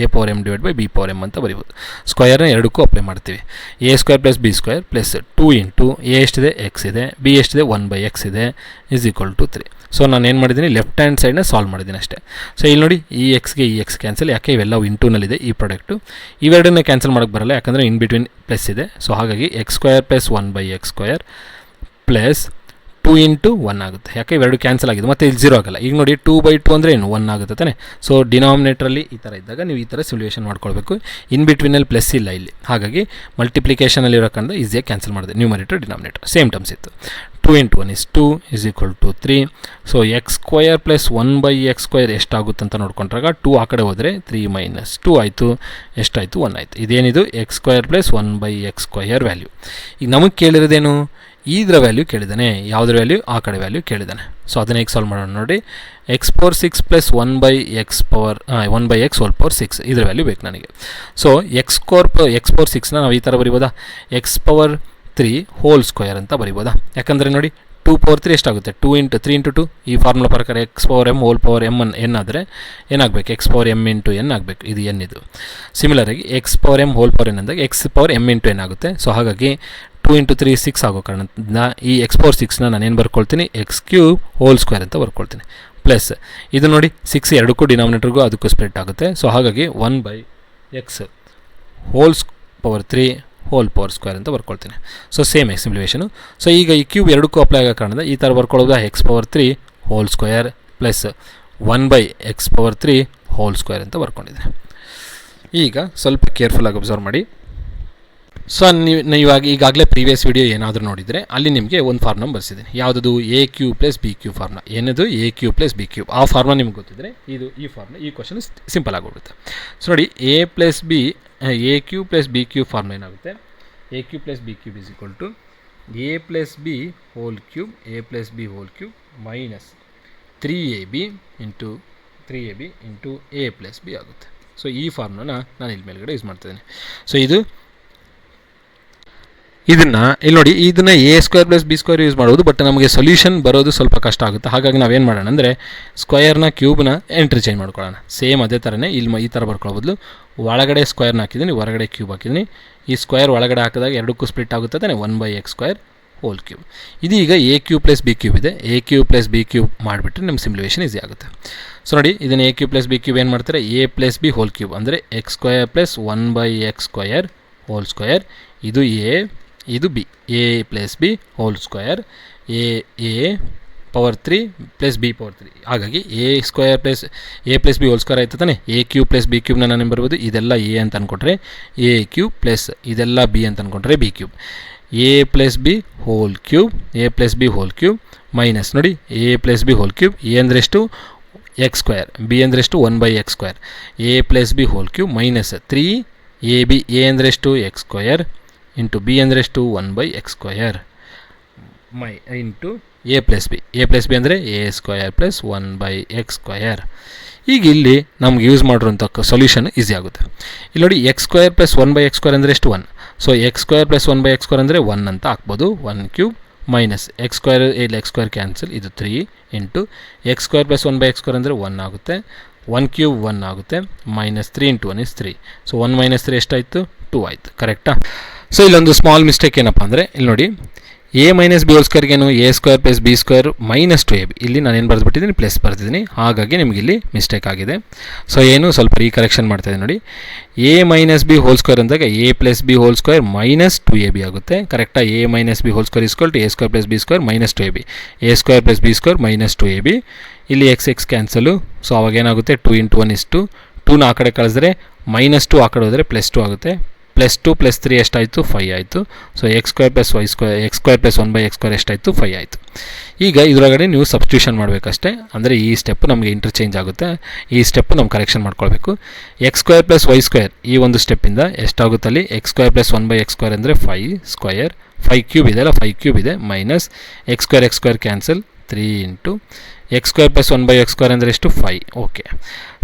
a power m divide by b power m ಅಂತ ಬರಿಬೋದು. ಸ್ಕ್ವೇರ್ನ ಎರಡಕ್ಕೂ ಅಪ್ಲೈ ಮಾಡ್ತೀವಿ. a square plus b square plus 2 into a ಎಷ್ಟಿದೆ? x ಇದೆ, b ಎಷ್ಟಿದೆ? 1/x ಇದೆ, ಈಸ್ ಈಕ್ವಲ್ ಟು 3. ಸೊ ನಾನು ಏನು ಮಾಡಿದ್ದೀನಿ? ಲೆಫ್ಟ್ ಹ್ಯಾಂಡ್ ಸೈಡ್ನ ಸಾಲ್ವ್ ಮಾಡಿದ್ದೀನಿ ಅಷ್ಟೇ. ಸೊ ಇಲ್ಲಿ ನೋಡಿ, ಈ ಎಕ್ಸ್ಗೆ ಈ ಎಕ್ಸ್ ಕ್ಯಾನ್ಸಲ್. ಯಾಕೆ? ಇವೆಲ್ಲ ಇಂಟೂನಲ್ಲಿದೆ ಈ ಪ್ರಾಡಕ್ಟು. ಇವೆರಡನ್ನ ಕ್ಯಾನ್ಸಲ್ ಮಾಡೋಕ್ಕೆ ಬರಲ್ಲ, ಯಾಕಂದರೆ ಇನ್ ಬಿಟ್ವೀನ್ ಪ್ಲಸ್ ಇದೆ. ಸೊ ಹಾಗಾಗಿ x square plus 1/x square plus 2 into 1 ಆಗುತ್ತೆ. ಯಾಕೆ ಇವೆರಡು ಕ್ಯಾನ್ಸಲ್ ಆಗಿದೆ, ಮತ್ತು ಇಲ್ಲಿ 0 ಆಗಲ್ಲ. ಈಗ ನೋಡಿ 2/2 ಅಂದರೆ ಏನು 1 ಆಗುತ್ತೆ ತಾನೆ. ಸೊ ಡಿನಾಮಿನೇಟ್ರಲ್ಲಿ ಈ ಥರ ಇದ್ದಾಗ ನೀವು ಈ ಥರ ಸಿಮ್ಯುಲೇಷನ್ ಮಾಡ್ಕೊಳ್ಬೇಕು. ಇನ್ ಬಿಟ್ವೀನಲ್ಲಿ ಪ್ಲಸ್ ಇಲ್ಲ ಇಲ್ಲಿ, ಹಾಗಾಗಿ ಮಲ್ಟಿಪ್ಲಿಕೇಷನಲ್ಲಿ ಇರೋಕ್ಕಂದ್ರೆ ಈಸಿಯಾಗಿ ಕ್ಯಾನ್ಸಲ್ ಮಾಡಿದೆ. ನ್ಯೂಮರೇಟರ್ ಡಿನಾಮಿನೇಟರ್ ಸೇಮ್ ಟರ್ಮ್ಸ್ ಇತ್ತು. 2 into 1 is 2 is equal to 3. So X square plus 1/x square ಎಷ್ಟಾಗುತ್ತೆ ಅಂತ ನೋಡ್ಕೊಂಡ್ರಾಗ 2 ಆ ಕಡೆ ಹೋದರೆ 3 - 2 ಆಯಿತು. ಎಷ್ಟಾಯಿತು? 1 ಆಯಿತು. ಇದೇನಿದು X square plus 1/x square value. ಈಗ ನಮಗೆ ಕೇಳಿರೋದೇನು? ಇದರ ವ್ಯಾಲ್ಯೂ ಕೇಳಿದ್ದಾನೆ. ಯಾವುದ್ರ ವ್ಯಾಲ್ಯೂ? ಆ ಕಡೆ ವ್ಯಾಲ್ಯೂ ಕೇಳಿದ್ದಾನೆ. ಸೊ ಅದನ್ನ ಹೇಗೆ ಸಾಲ್ವ್ ಮಾಡೋಣ ನೋಡಿ. x⁴ plus 1/x whole power 6 ಇದರ ವ್ಯಾಲ್ಯೂ ಬೇಕು ನನಗೆ. ಸೊ x⁴ ನಾವು ಈ ಥರ ಬರಿಬೋದಾ? x⁴3 ಹೋಲ್ ಸ್ಕ್ವಯರ್ ಅಂತ ಬರಿಬೋದಾ? ಯಾಕಂದರೆ ನೋಡಿ 2⁴ ಎಷ್ಟಾಗುತ್ತೆ? 2 ಇಂಟು 3 ಇಂಟು 2 ಈ ಫಾರ್ಮುಲಾ ಪ್ರಕಾರ x⁴m whole power m n ಆದರೆ ಏನಾಗಬೇಕು? x⁴m ಇಂಟು n ಆಗಬೇಕು. ಇದು n ಇದು. ಸಿಮಿಲರಾಗಿ x⁴m ಹೋಲ್ ಪವರ್ n ಅಂದಾಗ x⁴m ಇಂಟು n ಆಗುತ್ತೆ. ಸೊ ಹಾಗಾಗಿ 2 ಇಂಟು 3 6 ಆಗೋ ಕಾರಣದಿಂದ ಈ x⁴ ನಾನೇನು ಬರ್ಕೊಳ್ತೀನಿ? x³ ಹೋಲ್ ಸ್ಕ್ವೇರ್ ಅಂತ ಬರ್ಕೊಳ್ತೀನಿ. ಪ್ಲಸ್ ಇದು ನೋಡಿ 6 ಎರಡಕ್ಕೂ ಡಿನಾಮಿನೇಟರ್ಗೂ ಅದಕ್ಕೂ ಸ್ಪ್ಲಿಟ್ ಆಗುತ್ತೆ. ಸೊ ಹಾಗಾಗಿ 1/x whole power 3 whole power square ಅಂತ ಬರ್ಕೊಳ್ತೀನಿ. So same simulation. ಸೊ ಈಗ ಈ ಕ್ಯೂಬ್ ಎರಡಕ್ಕೂ ಅಪ್ಲೈ ಆಗೋ ಕಾರಣದಿಂದ ಈ ಥರ ಬರ್ಕೊಳ್ಳೋದು x⁴3 whole square plus 1/x⁴3 whole square ಅಂತ ಬರ್ಕೊಂಡಿದ್ದೀನಿ. ಈಗ ಸ್ವಲ್ಪ ಕೇರ್ಫುಲ್ಲಾಗಿ ಅಬ್ಸರ್ವ್ ಮಾಡಿ. ಸೊ ನೀವಾಗ ಈಗಾಗಲೇ ಪ್ರೀವಿಯಸ್ ವಿಡಿಯೋ ಏನಾದರೂ ನೋಡಿದರೆ ಅಲ್ಲಿ ನಿಮಗೆ ಒಂದು ಫಾರ್ಮ್ನ ಬರ್ಸಿದ್ದೀನಿ. ಯಾವುದದು? a³ ಪ್ಲಸ್ b³ ಫಾರ್ಮ್ನ. ಏನದು? a³ plus b³. ಆ ಫಾರ್ಮ್ನ ನಿಮ್ಗೆ ಗೊತ್ತಿದ್ರೆ ಈ ಫಾರ್ಮ್ನ ಈ ಕ್ವಶನ್ ಸಿಂಪಲ್ ಆಗೋಗುತ್ತೆ. ಸೊ ನೋಡಿ a ಪ್ಲಸ್ b³ ಫಾರ್ಮ್ ಏನಾಗುತ್ತೆ? a³ plus b³ is equal to a plus b whole cube minus 3ab into a plus b ಆಗುತ್ತೆ. ಸೊ ಈ ಫಾರ್ಮ್ನ ನಾನು ಇಲ್ಲಿ ಮೇಲ್ಗಡೆ ಯೂಸ್ ಮಾಡ್ತಿದ್ದೀನಿ. ಸೊ ಇದನ್ನು ಇಲ್ಲಿ ನೋಡಿ, ಇದನ್ನು a² ಪ್ಲಸ್ b² ಯೂಸ್ ಮಾಡೋದು. ಬಟ್ ನಮಗೆ ಸೊಲ್ಯೂಷನ್ ಬರೋದು ಸ್ವಲ್ಪ ಕಷ್ಟ ಆಗುತ್ತೆ. ಹಾಗಾಗಿ ನಾವೇನು ಮಾಡೋಣ ಅಂದರೆ ಸ್ಕ್ವಯರ್ನ ಕ್ಯೂಬ್ನ ಇಂಟರ್ಚೇಂಜ್ ಮಾಡ್ಕೊಳ್ಳೋಣ. ಸೇಮ್ ಅದೇ ಥರನೇ ಇಲ್ಲಿ ಈ ಥರ ಬರ್ಕೊಳ್ಳೋ ಬದಲು ಒಳಗಡೆ ಸ್ಕ್ವಯರ್ನ ಹಾಕಿದ್ದೀನಿ, ಹೊರಗಡೆ ಕ್ಯೂಬ್ ಹಾಕಿದ್ದೀನಿ. ಈ ಸ್ಕ್ವಯರ್ ಒಳಗಡೆ ಹಾಕಿದಾಗ ಎರಡಕ್ಕೂ ಸ್ಪ್ಲಿಟ್ ಆಗುತ್ತೆ ತಾನೆ, 1/x² ಹೋಲ್ ಕ್ಯೂಬ್. ಇದೀಗ a³ ಪ್ಲಸ್ b³ ಇದೆ. a³ ಪ್ಲಸ್ b³ ಮಾಡಿಬಿಟ್ರೆ ನಮ್ಮ ಸಿಮ್ಯುಲೇಷನ್ ಈಸಿ ಆಗುತ್ತೆ. ಸೊ ನೋಡಿ, ಇದನ್ನು a³ ಪ್ಲಸ್ b³ ಏನು ಮಾಡ್ತಾರೆ? a plus b whole cube ಅಂದರೆ x² plus 1/x² whole square. ಇದು a, ಇದು b. a plus b whole square a power 3 plus b power 3. ಹಾಗಾಗಿ a² plus b whole square ಆಯ್ತು ತಾನೆ. a³ ಪ್ಲಸ್ b³ ನಾನು ಬರ್ಬೋದು. ಇದೆಲ್ಲ a ಅಂತ ಅಂದ್ಕೊಂಡ್ರೆ a³ ಪ್ಲಸ್ ಇದೆಲ್ಲ b ಅಂತ ಅಂದ್ಕೊಂಡ್ರೆ b³. a plus b whole cube minus ನೋಡಿ a plus b whole cube. a ಅಂದರೆ ಎಷ್ಟು? x². b ಅಂದರೆ ಎಷ್ಟು? 1/x². a plus b whole cube minus 3ab. a ಅಂದರೆ ಎಷ್ಟು? x² ಇಂಟು b ಅಂದರೆ ಎಷ್ಟು? 1/x² into a plus b ಅಂದರೆ a² ಪ್ಲಸ್ 1/x². ಈಗ ಇಲ್ಲಿ ನಮ್ಗೆ ಯೂಸ್ ಮಾಡಿರೋಂಥ ಸೊಲ್ಯೂಷನ್ ಈಸಿ ಆಗುತ್ತೆ. ಇಲ್ಲಿ ನೋಡಿ x² ಪ್ಲಸ್ 1/x² ಅಂದರೆ ಎಷ್ಟು? 1. ಸೊ x² ಪ್ಲಸ್ 1/x² ಅಂದರೆ 1 ಅಂತ ಹಾಕ್ಬೋದು. 1³ ಮೈನಸ್ x² ಇಲ್ಲಿ x² ಕ್ಯಾನ್ಸಲ್, ಇದು 3 ಇಂಟು x² ಪ್ಲಸ್ 1/x² ಅಂದರೆ 1 ಆಗುತ್ತೆ. 1³ 1 ಆಗುತ್ತೆ. Minus 3 into 1 is 3. So 1 minus 3 ಎಷ್ಟಾಯಿತು? 2 ಆಯಿತು. ಕರೆಕ್ಟಾ? ಸೊ ಇಲ್ಲೊಂದು ಸ್ಮಾಲ್ ಮಿಸ್ಟೇಕ್ ಏನಪ್ಪ ಅಂದರೆ ಇಲ್ಲಿ ನೋಡಿ a ಮೈನಸ್ b ಹೋಲ್ ಸ್ಕ್ವೇರ್ಗೇನು a² plus b² minus 2ab. ಇಲ್ಲಿ ನಾನೇನು ಬರೆದುಬಿಟ್ಟಿದ್ದೀನಿ? ಪ್ಲಸ್ ಬರೆದಿದ್ದೀನಿ. ಹಾಗಾಗಿ ನಿಮಗೆ ಇಲ್ಲಿ ಮಿಸ್ಟೇಕ್ ಆಗಿದೆ. ಸೊ ಏನು ಸ್ವಲ್ಪ ರೀಕರೆಕ್ಷನ್ ಮಾಡ್ತಾಯಿದ್ದೀನಿ ನೋಡಿ. a minus b whole square ಅಂದಾಗ a plus b whole square minus 2ab ಆಗುತ್ತೆ. ಕರೆಕ್ಟಾ? a minus b whole square is equal to a² plus b² minus 2ab. a² plus b² minus 2ab. ಇಲ್ಲಿ x cancel. So ಅವಾಗ ಏನಾಗುತ್ತೆ? 2 into 1 is 2. 2ನ ಆ ಕಡೆ ಕಳಿಸಿದ್ರೆ minus 2 ಆ ಕಡೆ ಹೋದರೆ ಪ್ಲಸ್ 2 ಆಗುತ್ತೆ. ಪ್ಲಸ್ 2 ಪ್ಲಸ್ 3 ಎಷ್ಟಾಯಿತು? 5 ಆಯಿತು. So x² plus x² plus 1/x² ಎಷ್ಟಾಯಿತು? 5 ಆಯಿತು. ಈಗ ಇದರೊಳಗಡೆ ನೀವು ಸಬ್ಸ್ಟಿಟ್ಯೂಷನ್ ಮಾಡಬೇಕಷ್ಟೇ. ಅಂದರೆ ಈ ಸ್ಟೆಪ್ ನಮಗೆ ಇಂಟರ್ಚೇಂಜ್ ಆಗುತ್ತೆ. ಈ ಸ್ಟೆಪ್ಪು ನಾವು ಕರೆಕ್ಷನ್ ಮಾಡ್ಕೊಳ್ಬೇಕು. x² ಪ್ಲಸ್ y² ಈ ಒಂದು ಸ್ಟೆಪ್ಪಿಂದ ಎಷ್ಟಾಗುತ್ತೆ? ಅಲ್ಲಿ x² ಪ್ಲಸ್ 1/x² ಅಂದರೆ 5² 5³ ಇದೆ ಅಲ್ಲ, 5³ ಇದೆ. Minus x² cancel 3 into x² plus 1/x² ಅಂದರೆ ಎಷ್ಟು? 5. ಓಕೆ,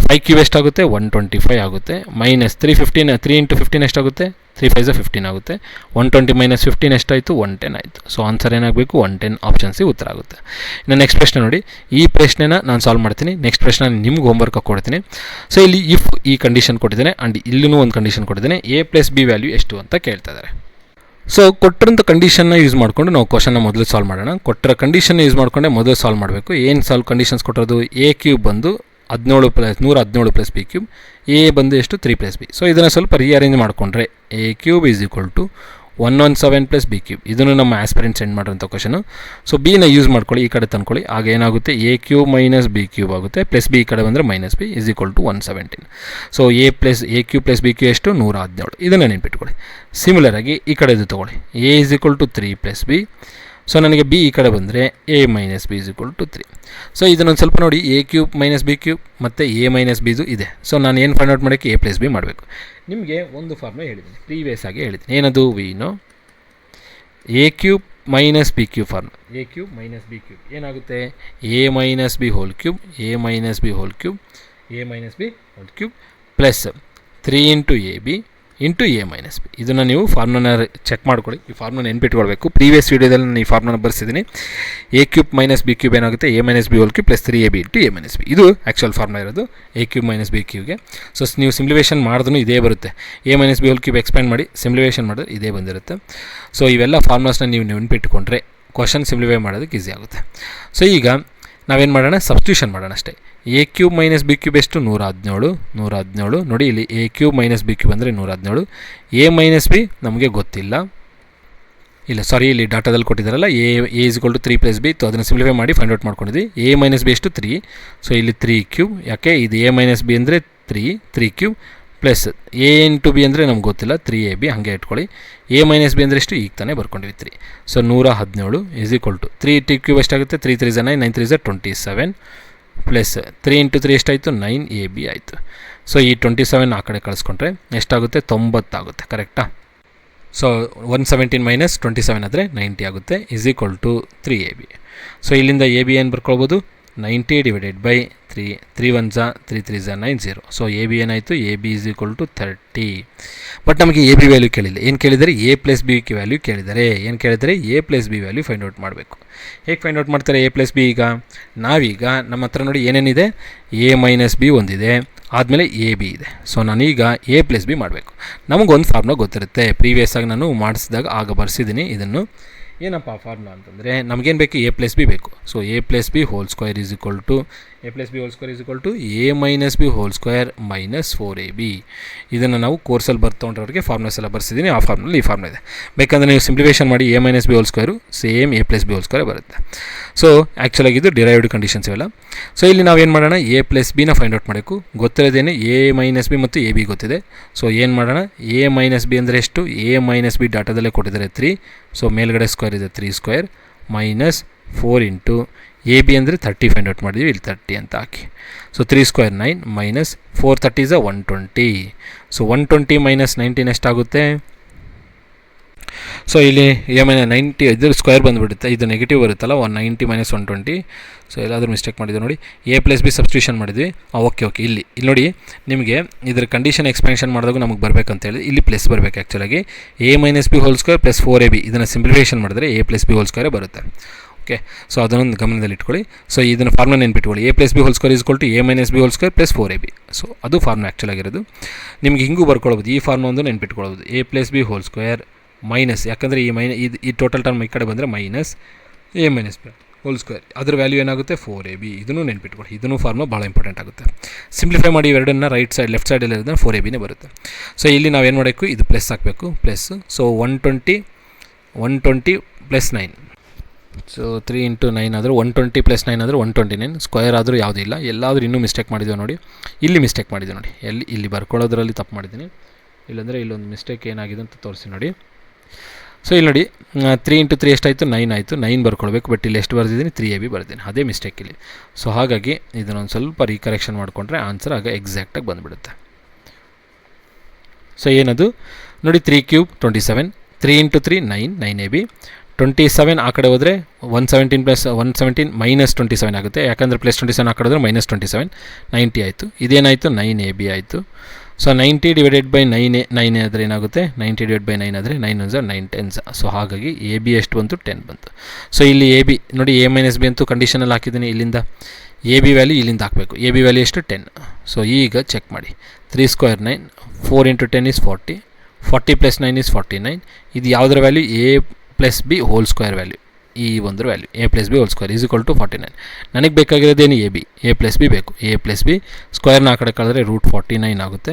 5³ ಎಷ್ಟಾಗುತ್ತೆ? 125 ಆಗುತ್ತೆ. ಮೈನಸ್ 3 ಇಂಟು 15 ಎಷ್ಟಾಗುತ್ತೆ? 3 5 15 ಆಗುತ್ತೆ. 120 ಮೈನಸ್ 15 ಎಷ್ಟಾಯಿತು? 110 ಆಯಿತು. ಸೊ ಆನ್ಸರ್ ಏನಾಗಬೇಕು? 110 ಆಪ್ಷನ್ ಸಿ ಉತ್ತರ ಆಗುತ್ತೆ. ಇನ್ನು ನೆಕ್ಸ್ಟ್ ಪ್ರಶ್ನೆ ನೋಡಿ. ಈ ಪ್ರಶ್ನೆನ ನಾನು ಸಾಲ್ವ್ ಮಾಡ್ತೀನಿ. ನೆಕ್ಸ್ಟ್ ಪ್ರಶ್ನೆ ನಿಮ್ಗೆ ಹೋಮ್ವರ್ಕ್ ಕೊಡ್ತೀನಿ. ಸೊ ಇಲ್ಲಿ ಇಫ್ ಈ ಕಂಡೀಷನ್ ಕೊಟ್ಟಿದ್ದೇನೆ ಆ್ಯಂಡ್ ಇಲ್ಲೂ ಒಂದು ಕಂಡೀಷನ್ ಕೊಟ್ಟಿದ್ದೇನೆ. a ಪ್ಲಸ್ b ವ್ಯಾಲ್ಯೂ ಎಷ್ಟು ಅಂತ ಕೇಳ್ತಾ ಇದ್ದಾರೆ. ಸೊ ಕೊಟ್ಟಿರೋಂಥ ಕಂಡೀಷನ್ನ ಯೂಸ್ ಮಾಡಿಕೊಂಡು ನಾವು ಕ್ವಶನ್ನ ಮೊದಲು ಸಾಲ್ವ್ ಮಾಡೋಣ. ಕೊಟ್ಟಿರೋ ಕಂಡೀಷನ್ನ ಯೂಸ್ ಮಾಡಿಕೊಂಡೆ ಮೊದಲು ಸಾಲ್ವ್ ಮಾಡಬೇಕು. ಏನು ಕಂಡೀಷನ್ಸ್ ಕೊಟ್ಟಿರೋದು? a³ ಬಂದು 117 ಪ್ಲಸ್ b³. a ಬಂದು ಎಷ್ಟು? 3 ಪ್ಲಸ್ b. ಸೊ ಇದನ್ನು ಸ್ವಲ್ಪ ರೀಅರೇಂಜ್ ಮಾಡಿಕೊಂಡ್ರೆ a³ is equal to 117 plus b cube. ಇದನ್ನು ನಮ್ಮ ಆಸ್ಪಿರೆಂಟ್ ಸೆಂಡ್ ಮಾಡಿರೋಂಥ ಕ್ವಶನು. ಸೊ ಬಿನ ಯೂಸ್ ಮಾಡ್ಕೊಳ್ಳಿ, ಈ ಕಡೆ ತಂದ್ಕೊಳ್ಳಿ. ಆಗ ಏನಾಗುತ್ತೆ, a cube minus b cube ಆಗುತ್ತೆ. ಪ್ಲಸ್ ಬಿ ಈ ಕಡೆ ಬಂದರೆ minus b is equal to 117. So a cube plus b cube ಎಷ್ಟು, 117. ಇದನ್ನು ನೆನ್ಪಿಟ್ಕೊಳ್ಳಿ. ಸಿಮಿಲರಾಗಿ ಈ ಕಡೆದು ತೊಗೊಳ್ಳಿ, a is equal to 3 plus b. So ನನಗೆ ಬಿ ಈ ಕಡೆ ಬಂದರೆ A minus b is equal to 3. So ಇದನ್ನೊಂದು ಸ್ವಲ್ಪ ನೋಡಿ, a cube minus b cube ಮತ್ತು ಎ ಮೈನಸ್ ಬಿದು ಇದೆ. ಸೊ ನಾನು ಏನು ಫೈಂಡ್ ಔಟ್ ಮಾಡೋಕ್ಕೆ ಎ ಪ್ಲಸ್ ಬಿ ಮಾಡಬೇಕು. ನಿಮಗೆ ಒಂದು ಫಾರ್ಮುಲಾ ಹೇಳಿದ್ದೀನಿ, ಪ್ರೀವಿಯಸ್ ಆಗಿ ಹೇಳಿದ್ದೀನಿ. ಏನದು, we know a cube minus b cube formula. A cube minus b cube ಏನಾಗುತ್ತೆ, a minus b whole cube, a minus b whole cube, a minus b whole cube plus 3 into a b into a minus B. ಇದನ್ನು ನೀವು formula check ಮಾಡ್ಕೊಳ್ಳಿ. ಈ formula ನೆನ್ಪಿಟ್ಕೊಳ್ಬೇಕು. Previous ವೀಡಿಯೋದಲ್ಲಿ ನಾನು ಈ formula ಬರ್ಸಿದ್ದೀನಿ. A cube minus b cube ಏನಾಗುತ್ತೆ, a minus b whole cube plus 3 a b into a minus b. ಇದು ಆ್ಯಕ್ಚುಯಲ್ ಫಾರ್ಮುಲಾ ಇರೋದು ಎ ಕ್ಯೂಬ್ ಮೈನಸ್ ಬಿ ಕ್ಯೂಬ್ಗೆ. ಸೊ ನೀವು ಸಿಂಪ್ಲಿಫಿಕೇಷನ್ ಮಾಡಿದ್ರೂ ಇದೇ ಬರುತ್ತೆ. A minus b whole cube expand ಮಾಡಿ simplification ಮಾಡಿದ್ರೆ ಇದೇ ಬಂದಿರುತ್ತೆ. ಸೊ ಇವೆಲ್ಲ ಫಾರ್ಮುಲಾಸ್ನ ನೀವು ನೆನ್ಪಿಟ್ಕೊಂಡ್ರೆ ಕ್ವಶನ್ ಸಿಂಪ್ಲಿಫೈ ಮಾಡೋದಕ್ಕೆ ಈಸಿ ಆಗುತ್ತೆ. ಸೊ ಈಗ ನಾವೇನು ಮಾಡೋಣ, ಸಬ್ಸ್ಟಿಟ್ಯೂಷನ್ ಮಾಡೋಣ ಅಷ್ಟೇ. A cube minus b cube ಎಷ್ಟು, 117 ನೋಡಿ. ಇಲ್ಲಿ A cube minus b cube ಅಂದರೆ 117. ಎ ಮೈನಸ್ ಬಿ ನಮಗೆ ಗೊತ್ತಿಲ್ಲ, ಇಲ್ಲ ಸಾರಿ, ಇಲ್ಲಿ ಡಾಟಾದಲ್ಲಿ ಕೊಟ್ಟಿದ್ದಾರಲ್ಲ, a is equal to 3 plus b. ಅದನ್ನು ಸಿಂಪ್ಲಿಫೈ ಮಾಡಿ ಫೈಂಡ್ ಔಟ್ ಮಾಡ್ಕೊಂಡಿದ್ವಿ. ಎ ಮೈನಸ್ ಬಿ ಎಷ್ಟು, 3. ಸೊ ಇಲ್ಲಿ 3 ಕ್ಯೂಬ್, ಯಾಕೆ ಇದು ಎ ಮೈನಸ್ ಬಿ ಅಂದರೆ 3 cube plus A into B ಅಂದರೆ ನಮ್ಗೆ ಗೊತ್ತಿಲ್ಲ, 3 ಎ ಬಿ ಹಾಗೆ ಇಟ್ಕೊಳ್ಳಿ. ಎ ಮೈನಸ್ ಬಿ ಅಂದರೆ ಎಷ್ಟು, ಈಗ ತಾನೇ ಬರ್ಕೊಂಡಿವಿ 3. So 117 is equal to 3 cube ಎಷ್ಟಾಗುತ್ತೆ, 3 3 9, 9 3 27 ಪ್ಲಸ್ 3 ಇಂಟು 3 ಎಷ್ಟಾಯಿತು, 9 ಎ ಬಿ ಆಯಿತು. ಸೊ ಈ 27 ಆ ಕಡೆ ಕಳಿಸ್ಕೊಂಡ್ರೆ ಎಷ್ಟಾಗುತ್ತೆ, 90 ಆಗುತ್ತೆ. ಕರೆಕ್ಟಾ? ಸೊ 117 ಮೈನಸ್ 27 ಆದರೆ 90 ಆಗುತ್ತೆ is equal to 3 a b. So ಇಲ್ಲಿಂದ ಎ ಬಿ ಏನು ಬರ್ಕೊಳ್ಬೋದು, 90 divided by 3, 3 1 3 3 90. So a b ಏನಾಯಿತು, a b is equal to 30. But ನಮಗೆ ಎ ಬಿ ವ್ಯಾಲ್ಯೂ ಕೇಳಿಲ್ಲ. ಏನು ಕೇಳಿದರೆ, ಎ ಪ್ಲಸ್ ಬಿ ವ್ಯಾಲ್ಯೂ ಕೇಳಿದರೆ. ಏನು ಕೇಳಿದರೆ, A plus B value find out ಮಾಡಬೇಕು. ಹೇಗೆ ಫೈಂಡ್ ಔಟ್ ಮಾಡ್ತಾರೆ ಎ ಪ್ಲಸ್ ಬಿ? ಈಗ ನಾವೀಗ ನಮ್ಮ ಹತ್ರ ನೋಡಿ ಏನೇನಿದೆ, ಎ ಮೈನಸ್ ಬಿ ಒಂದಿದೆ, ಆದಮೇಲೆ ಎ ಬಿ ಇದೆ. ಸೊ ನಾನೀಗ ಎ ಪ್ಲಸ್ ಬಿ ಮಾಡಬೇಕು. ನಮಗೊಂದು ಫಾರ್ಮುಲಾ ಗೊತ್ತಿರುತ್ತೆ, ಪ್ರೀವಿಯಸ್ ಆಗಿ ನಾನು ಮಾಡಿಸಿದಾಗ ಆಗ ಬರ್ಸಿದ್ದೀನಿ. ಇದನ್ನು ಏನಪ್ಪ ಫಾರ್ಮುಲಾ ಅಂತಂದರೆ, ನಮಗೇನು ಬೇಕು, ಎ ಪ್ಲಸ್ ಬಿ ಬೇಕು. So a plus b whole square is equal to a minus b whole square minus 4 a b. ಇದನ್ನು ನಾವು ಕೋರ್ಸಲ್ಲಿ ಬರ್ತೊಂಡ್ರವ್ರಿಗೆ ಫಾರ್ಮುಲಾಸ್ ಎಲ್ಲ ಬರ್ಸಿದ್ದೀನಿ. ಆ ಫಾರ್ಮುಲಾ ಈ ಫಾರ್ಮುಲಾ ಇದೆ. ಬೇಕಂದರೆ ನೀವು ಸಿಂಪ್ಲಿಫಿಕೇಷನ್ ಮಾಡಿ A minus b hole square same A plus b whole square ಬರುತ್ತೆ. ಸೊ ಆ್ಯಕ್ಚುಲಾಗಿ ಇದು ಡಿರೈವ್ಡ್ ಕಂಡೀಷನ್ಸ್ ಇವೆಲ್ಲ. ಸೊ ಇಲ್ಲಿ ನಾವೇನು ಮಾಡೋಣ, ಎ ಪ್ಲಸ್ ಬಿನ ಫೈಂಡ್ ಔಟ್ ಮಾಡಬೇಕು. ಗೊತ್ತಿರೋದೇನೆ ಎ ಮೈನಸ್ ಬಿ ಮತ್ತು ಎ ಬಿ ಗೊತ್ತಿದೆ. ಸೊ ಏನು ಮಾಡೋಣ, ಎ ಮೈನಸ್ ಬಿ ಅಂದರೆ ಎಷ್ಟು, ಎ ಮೈನಸ್ ಬಿ ಡಾಟಾದಲ್ಲೇ ಕೊಟ್ಟಿದ್ದಾರೆ 3. ಸೊ ಮೇಲ್ಗಡೆ ಸ್ಕ್ವೇರ್ ಇದೆ 3 square minus 4 into a b ಅಂದರೆ 30 ಫೈಂಡ್ ಔಟ್ ಮಾಡಿದ್ವಿ, ಇಲ್ಲಿ 30 ಅಂತ ಹಾಕಿ. So 3 square 9 minus 4 30 is 120. So 120 minus 19 ಎಷ್ಟಾಗುತ್ತೆ? ಸೊ ಇಲ್ಲಿ ಎ ಮೈನಸ್ 90 ಇದ್ರ ಸ್ಕ್ವೇರ್ ಬಂದುಬಿಡುತ್ತೆ, ಇದು ನೆಗೆಟಿವ್ ಬರುತ್ತಲ್ಲ, 190 ಮೈನಸ್ 120. ಸೊ ಎಲ್ಲಾದರೂ ಮಿಸ್ಟೇಕ್ ಮಾಡಿದ್ವಿ ನೋಡಿ, ಎ ಪ್ಲಸ್ ಬಿ ಸಬ್ಸ್ಟಿಟ್ಯೂಷನ್ ಮಾಡಿದ್ವಿ. ಓಕೆ ಇಲ್ಲಿ ನೋಡಿ ನಿಮಗೆ ಇದ್ರ ಕಂಡೀಷನ್ ಎಕ್ಸ್ಪೆನ್ಷನ್ ಮಾಡಿದಾಗ ನಮಗೆ ಬರಬೇಕಂತೇಳಿ ಇಲ್ಲಿ ಪ್ಲಸ್ ಬರಬೇಕು. ಆ್ಯಕ್ಚುಲಾಗಿ a minus b whole square plus 4 a b, ಇದನ್ನು ಸಿಂಪ್ಲಿಫಿಕೇಷನ್ ಮಾಡಿದ್ರೆ ಎ ಪ್ಲಸ್ ಬಿ ಹೋಲ್ ಸ್ಕ್ವೇರೇ ಬರುತ್ತೆ. ಓಕೆ, ಸೊ ಅದನ್ನೊಂದು ಗಮನದಲ್ಲಿ ಇಟ್ಕೊಳ್ಳಿ. ಸೊ ಇದನ್ನು ಫಾರ್ಮುಲಾ ನೆನ್ಪಿಟ್ಕೊಳ್ಳಿ, a plus b whole square is a minus b whole square plus 4 a b. So ಅದು ಫಾರ್ಮುಲಾ ಆ್ಯಕ್ಚುಲಾಗಿರೋದು. ನಿಮ್ಗೆ ಹಿಂಗೂ ಬರ್ಕೊಳ್ಬೋದು, ಈ ಫಾರ್ಮುಲಾ ಒಂದು ನೆನ್ಪಿಟ್ಕೊಳ್ಬೋದು, a plus b whole square minus, ಯಾಕಂದರೆ ಈ ಟೋಟಲ್ ಟರ್ಮ್ ಈ ಕಡೆ ಬಂದರೆ minus a minus b whole square, ಅದ್ರ ವ್ಯಾಲ್ಯೂ ಏನಾಗುತ್ತೆ 4 ಎ ಬಿ. ಇದನ್ನು ನೆನ್ಪಿಟ್ಕೊಳ್ಳಿ, ಇದನ್ನು ಫಾರ್ಮುಲಾ ಭಾಳ ಇಂಪಾರ್ಟೆಂಟ್ ಆಗುತ್ತೆ. ಸಿಂಪ್ಲಿಫೈ ಮಾಡಿ ಇವೆರಡನ್ನ ರೈಟ್ ಸೈಡ್ ಲೆಫ್ಟ್ ಸೈಡಲ್ಲಿ ಇರೋದನ್ನ 4 ಎ ಬಿನೇ ಬರುತ್ತೆ. ಸೊ ಇಲ್ಲಿ ನಾವೇನು ಮಾಡಬೇಕು, ಇದು ಪ್ಲಸ್ ಹಾಕಬೇಕು, plus. So 120 plus 9. So 3 into 9 ಆದರೂ 120 ಪ್ಲಸ್ 9 ಆದರೂ 129. ಸ್ಕ್ವೇರ್ ಆದರೂ ಯಾವುದೂ ಇಲ್ಲ, ಎಲ್ಲಾದರೂ ಇನ್ನೂ ಮಿಸ್ಟೇಕ್ ಮಾಡಿದ್ದೀವಿ ನೋಡಿ. ಇಲ್ಲಿ ಮಿಸ್ಟೇಕ್ ಮಾಡಿದ್ದೀವಿ ನೋಡಿ, ಇಲ್ಲಿ ಬರ್ಕೊಳ್ಳೋದ್ರಲ್ಲಿ ತಪ್ಪು ಮಾಡಿದ್ದೀನಿ. ಇಲ್ಲಾಂದರೆ ಇಲ್ಲೊಂದು ಮಿಸ್ಟೇಕ್ ಏನಾಗಿದೆ ಅಂತ ತೋರಿಸಿ ನೋಡಿ. ಸೊ ಇಲ್ಲಿ ನೋಡಿ 3 ಇಂಟು 3 ಎಷ್ಟಾಯಿತು, 9 ಆಯಿತು. 9 ಬರ್ಕೊಳ್ಬೇಕು, ಬಟ್ ಇಲ್ಲಿ ಎಷ್ಟು ಬರ್ದಿದ್ದೀನಿ, 3 ಎ ಬಿ ಬರ್ತೀನಿ. ಅದೇ ಮಿಸ್ಟೇಕ್ ಇಲ್ಲಿ. ಸೊ ಹಾಗಾಗಿ ಇದನ್ನೊಂದು ಸ್ವಲ್ಪ ರೀಕರೆಕ್ಷನ್ ಮಾಡಿಕೊಂಡ್ರೆ ಆನ್ಸರ್ ಆಗ ಎಕ್ಸಾಕ್ಟಾಗಿ ಬಂದುಬಿಡುತ್ತೆ. ಸೊ ಏನದು ನೋಡಿ, 3 ಕ್ಯೂಬ್ 27, 3 ಇಂಟು 3 9 ಎ ಬಿ. 27 ಆ ಕಡೆ ಹೋದರೆ 117 ಪ್ಲಸ್ 117 ಮೈನಸ್ 27 ಆಗುತ್ತೆ, ಯಾಕಂದರೆ ಪ್ಲಸ್ 27 ಆ ಕಡೆ ಹೋದರೆ ಮೈನಸ್ 27, 90 ಆಯಿತು. ಇದೇನಾಯಿತು, 9 ಎ ಬಿ ಆಯಿತು. ಸೊ 90 ಡಿವೈಡೆಡ್ ಬೈ 9 ಆದರೆ ಏನಾಗುತ್ತೆ, 90 ಡಿವೈಡ್ ಬೈ 9 ಆದರೆ 9 1 9 10. ಸೊ ಹಾಗಾಗಿ ಎ ಬಿ ಎಷ್ಟು ಬಂತು, 10 ಬಂತು. ಸೊ ಇಲ್ಲಿ ಎ ಬಿ ನೋಡಿ, ಎ ಮೈನಸ್ ಬಿ ಅಂತೂ ಕಂಡೀಷನಲ್ಲಿ ಹಾಕಿದ್ದೀನಿ. ಇಲ್ಲಿಂದ ಎ ಬಿ ವ್ಯಾಲ್ಯೂ ಇಲ್ಲಿಂದ ಹಾಕಬೇಕು. ಎ ಬಿ ವ್ಯಾಲ್ಯೂ ಎಷ್ಟು, 10. ಸೊ ಈಗ ಚೆಕ್ ಮಾಡಿ, 3 square 9, 4 into 10 is 40, 40 plus 9 is 49. ಇದು ಯಾವುದರ value, a plus b whole square value. ಈ ಒಂದು value a plus b whole square is equal to 49. ನನಗೆ ಬೇಕಾಗಿರೋದೇನು ಎ ಪ್ಲಸ್ ಬಿ ಬೇಕು. ಎ ಪ್ಲಸ್ ಬಿ ಸ್ಕ್ವೇರ್ನ ಆ ಕಡೆ ಕಳೆದ್ರೆ √49 ಆಗುತ್ತೆ.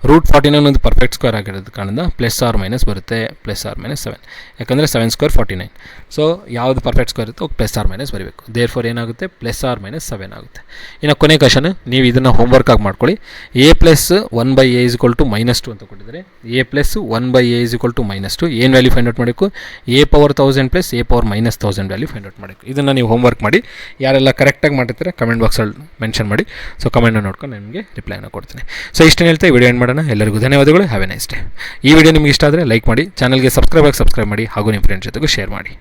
√49 ಒಂದು ಪರ್ಫೆಕ್ಟ್ ಸ್ಕ್ವೇರ್ ಆಗಿರೋದು ಕಾರಣ ಪ್ಲಸ್ ಆರ್ ಮೈನಸ್ ಬರುತ್ತೆ, ಪ್ಲಸ್ ಆರ್ ಮೈನಸ್ 7, ಯಾಕಂದರೆ 7 ಸ್ಕ್ವೇರ್ 49. ಸೊ ಯಾವುದು ಪರ್ಫೆಕ್ಟ್ ಸ್ಕ್ವೇರ್ ಇರುತ್ತೋ ಪ್ಲಸ್ ಆರ್ ಮೈನಸ್ ಬರೀಬೇಕು. ದೇರ್ ಫೋರ್ ಏನಾಗುತ್ತೆ, ಪ್ಲಸ್ ಆರ್ ಮೈನಸ್ 7 ಆಗುತ್ತೆ. ಇನ್ನು ಕೊನೆ ಕ್ವಶನ್, ನೀವು ಇದನ್ನು ಹೋಮ್ವರ್ಕ್ ಆಗಿ ಮಾಡ್ಕೊಳ್ಳಿ. A plus 1/a is equal to -2 ಅಂತ ಕೊಟ್ಟಿದ್ದಾರೆ. A plus 1/a is equal to -2 ಏನು ವ್ಯಾಲ್ಯೂ ಫೈಂಡ್ ಔಟ್ ಮಾಡಬೇಕು, a power 1000 plus a power -1000 value find out ಮಾಡಬೇಕು. ಇದನ್ನು ನೀವು ಹೋಮ್ವರ್ಕ್ ಮಾಡಿ. ಯಾರೆಲ್ಲ ಕರೆಕ್ಟಾಗಿ ಮಾಡಿರ್ತಾರೆ ಕಮೆಂಟ್ ಬಾಕ್ಸಲ್ಲಿ ಮೆನ್ಷನ್ ಮಾಡಿ. ಸೊ ಕಮೆಂಟ್ನ ನೋಡ್ಕೊಂಡು ನಿಮಗೆ ರಿಪ್ಲೈನ ಕೊಡ್ತೀನಿ. ಸೊ ಇಷ್ಟನ್ನು ಹೇಳ್ತಾ ಈ ವಿಡಿಯೋ ಎಂಡ್ ಮಾಡೋಣ. ಎಲ್ಲರಿಗೂ ಧನ್ಯವಾದಗಳು. Have A nice day. ಈ ವಿಡಿಯೋ ನಿಮಗೆ ಇಷ್ಟ ಆದರೆ ಲೈಕ್ ಮಾಡಿ, ಚಾನಲ್ಗೆ ಸಬ್ಸ್ಕ್ರೈಬ್ ಮಾಡಿ, ಹಾಗೂ ನಿಮ್ಮ ಫ್ರೆಂಡ್ಸ್ ಜೊತೆಗೂ ಶೇರ್ ಮಾಡಿ.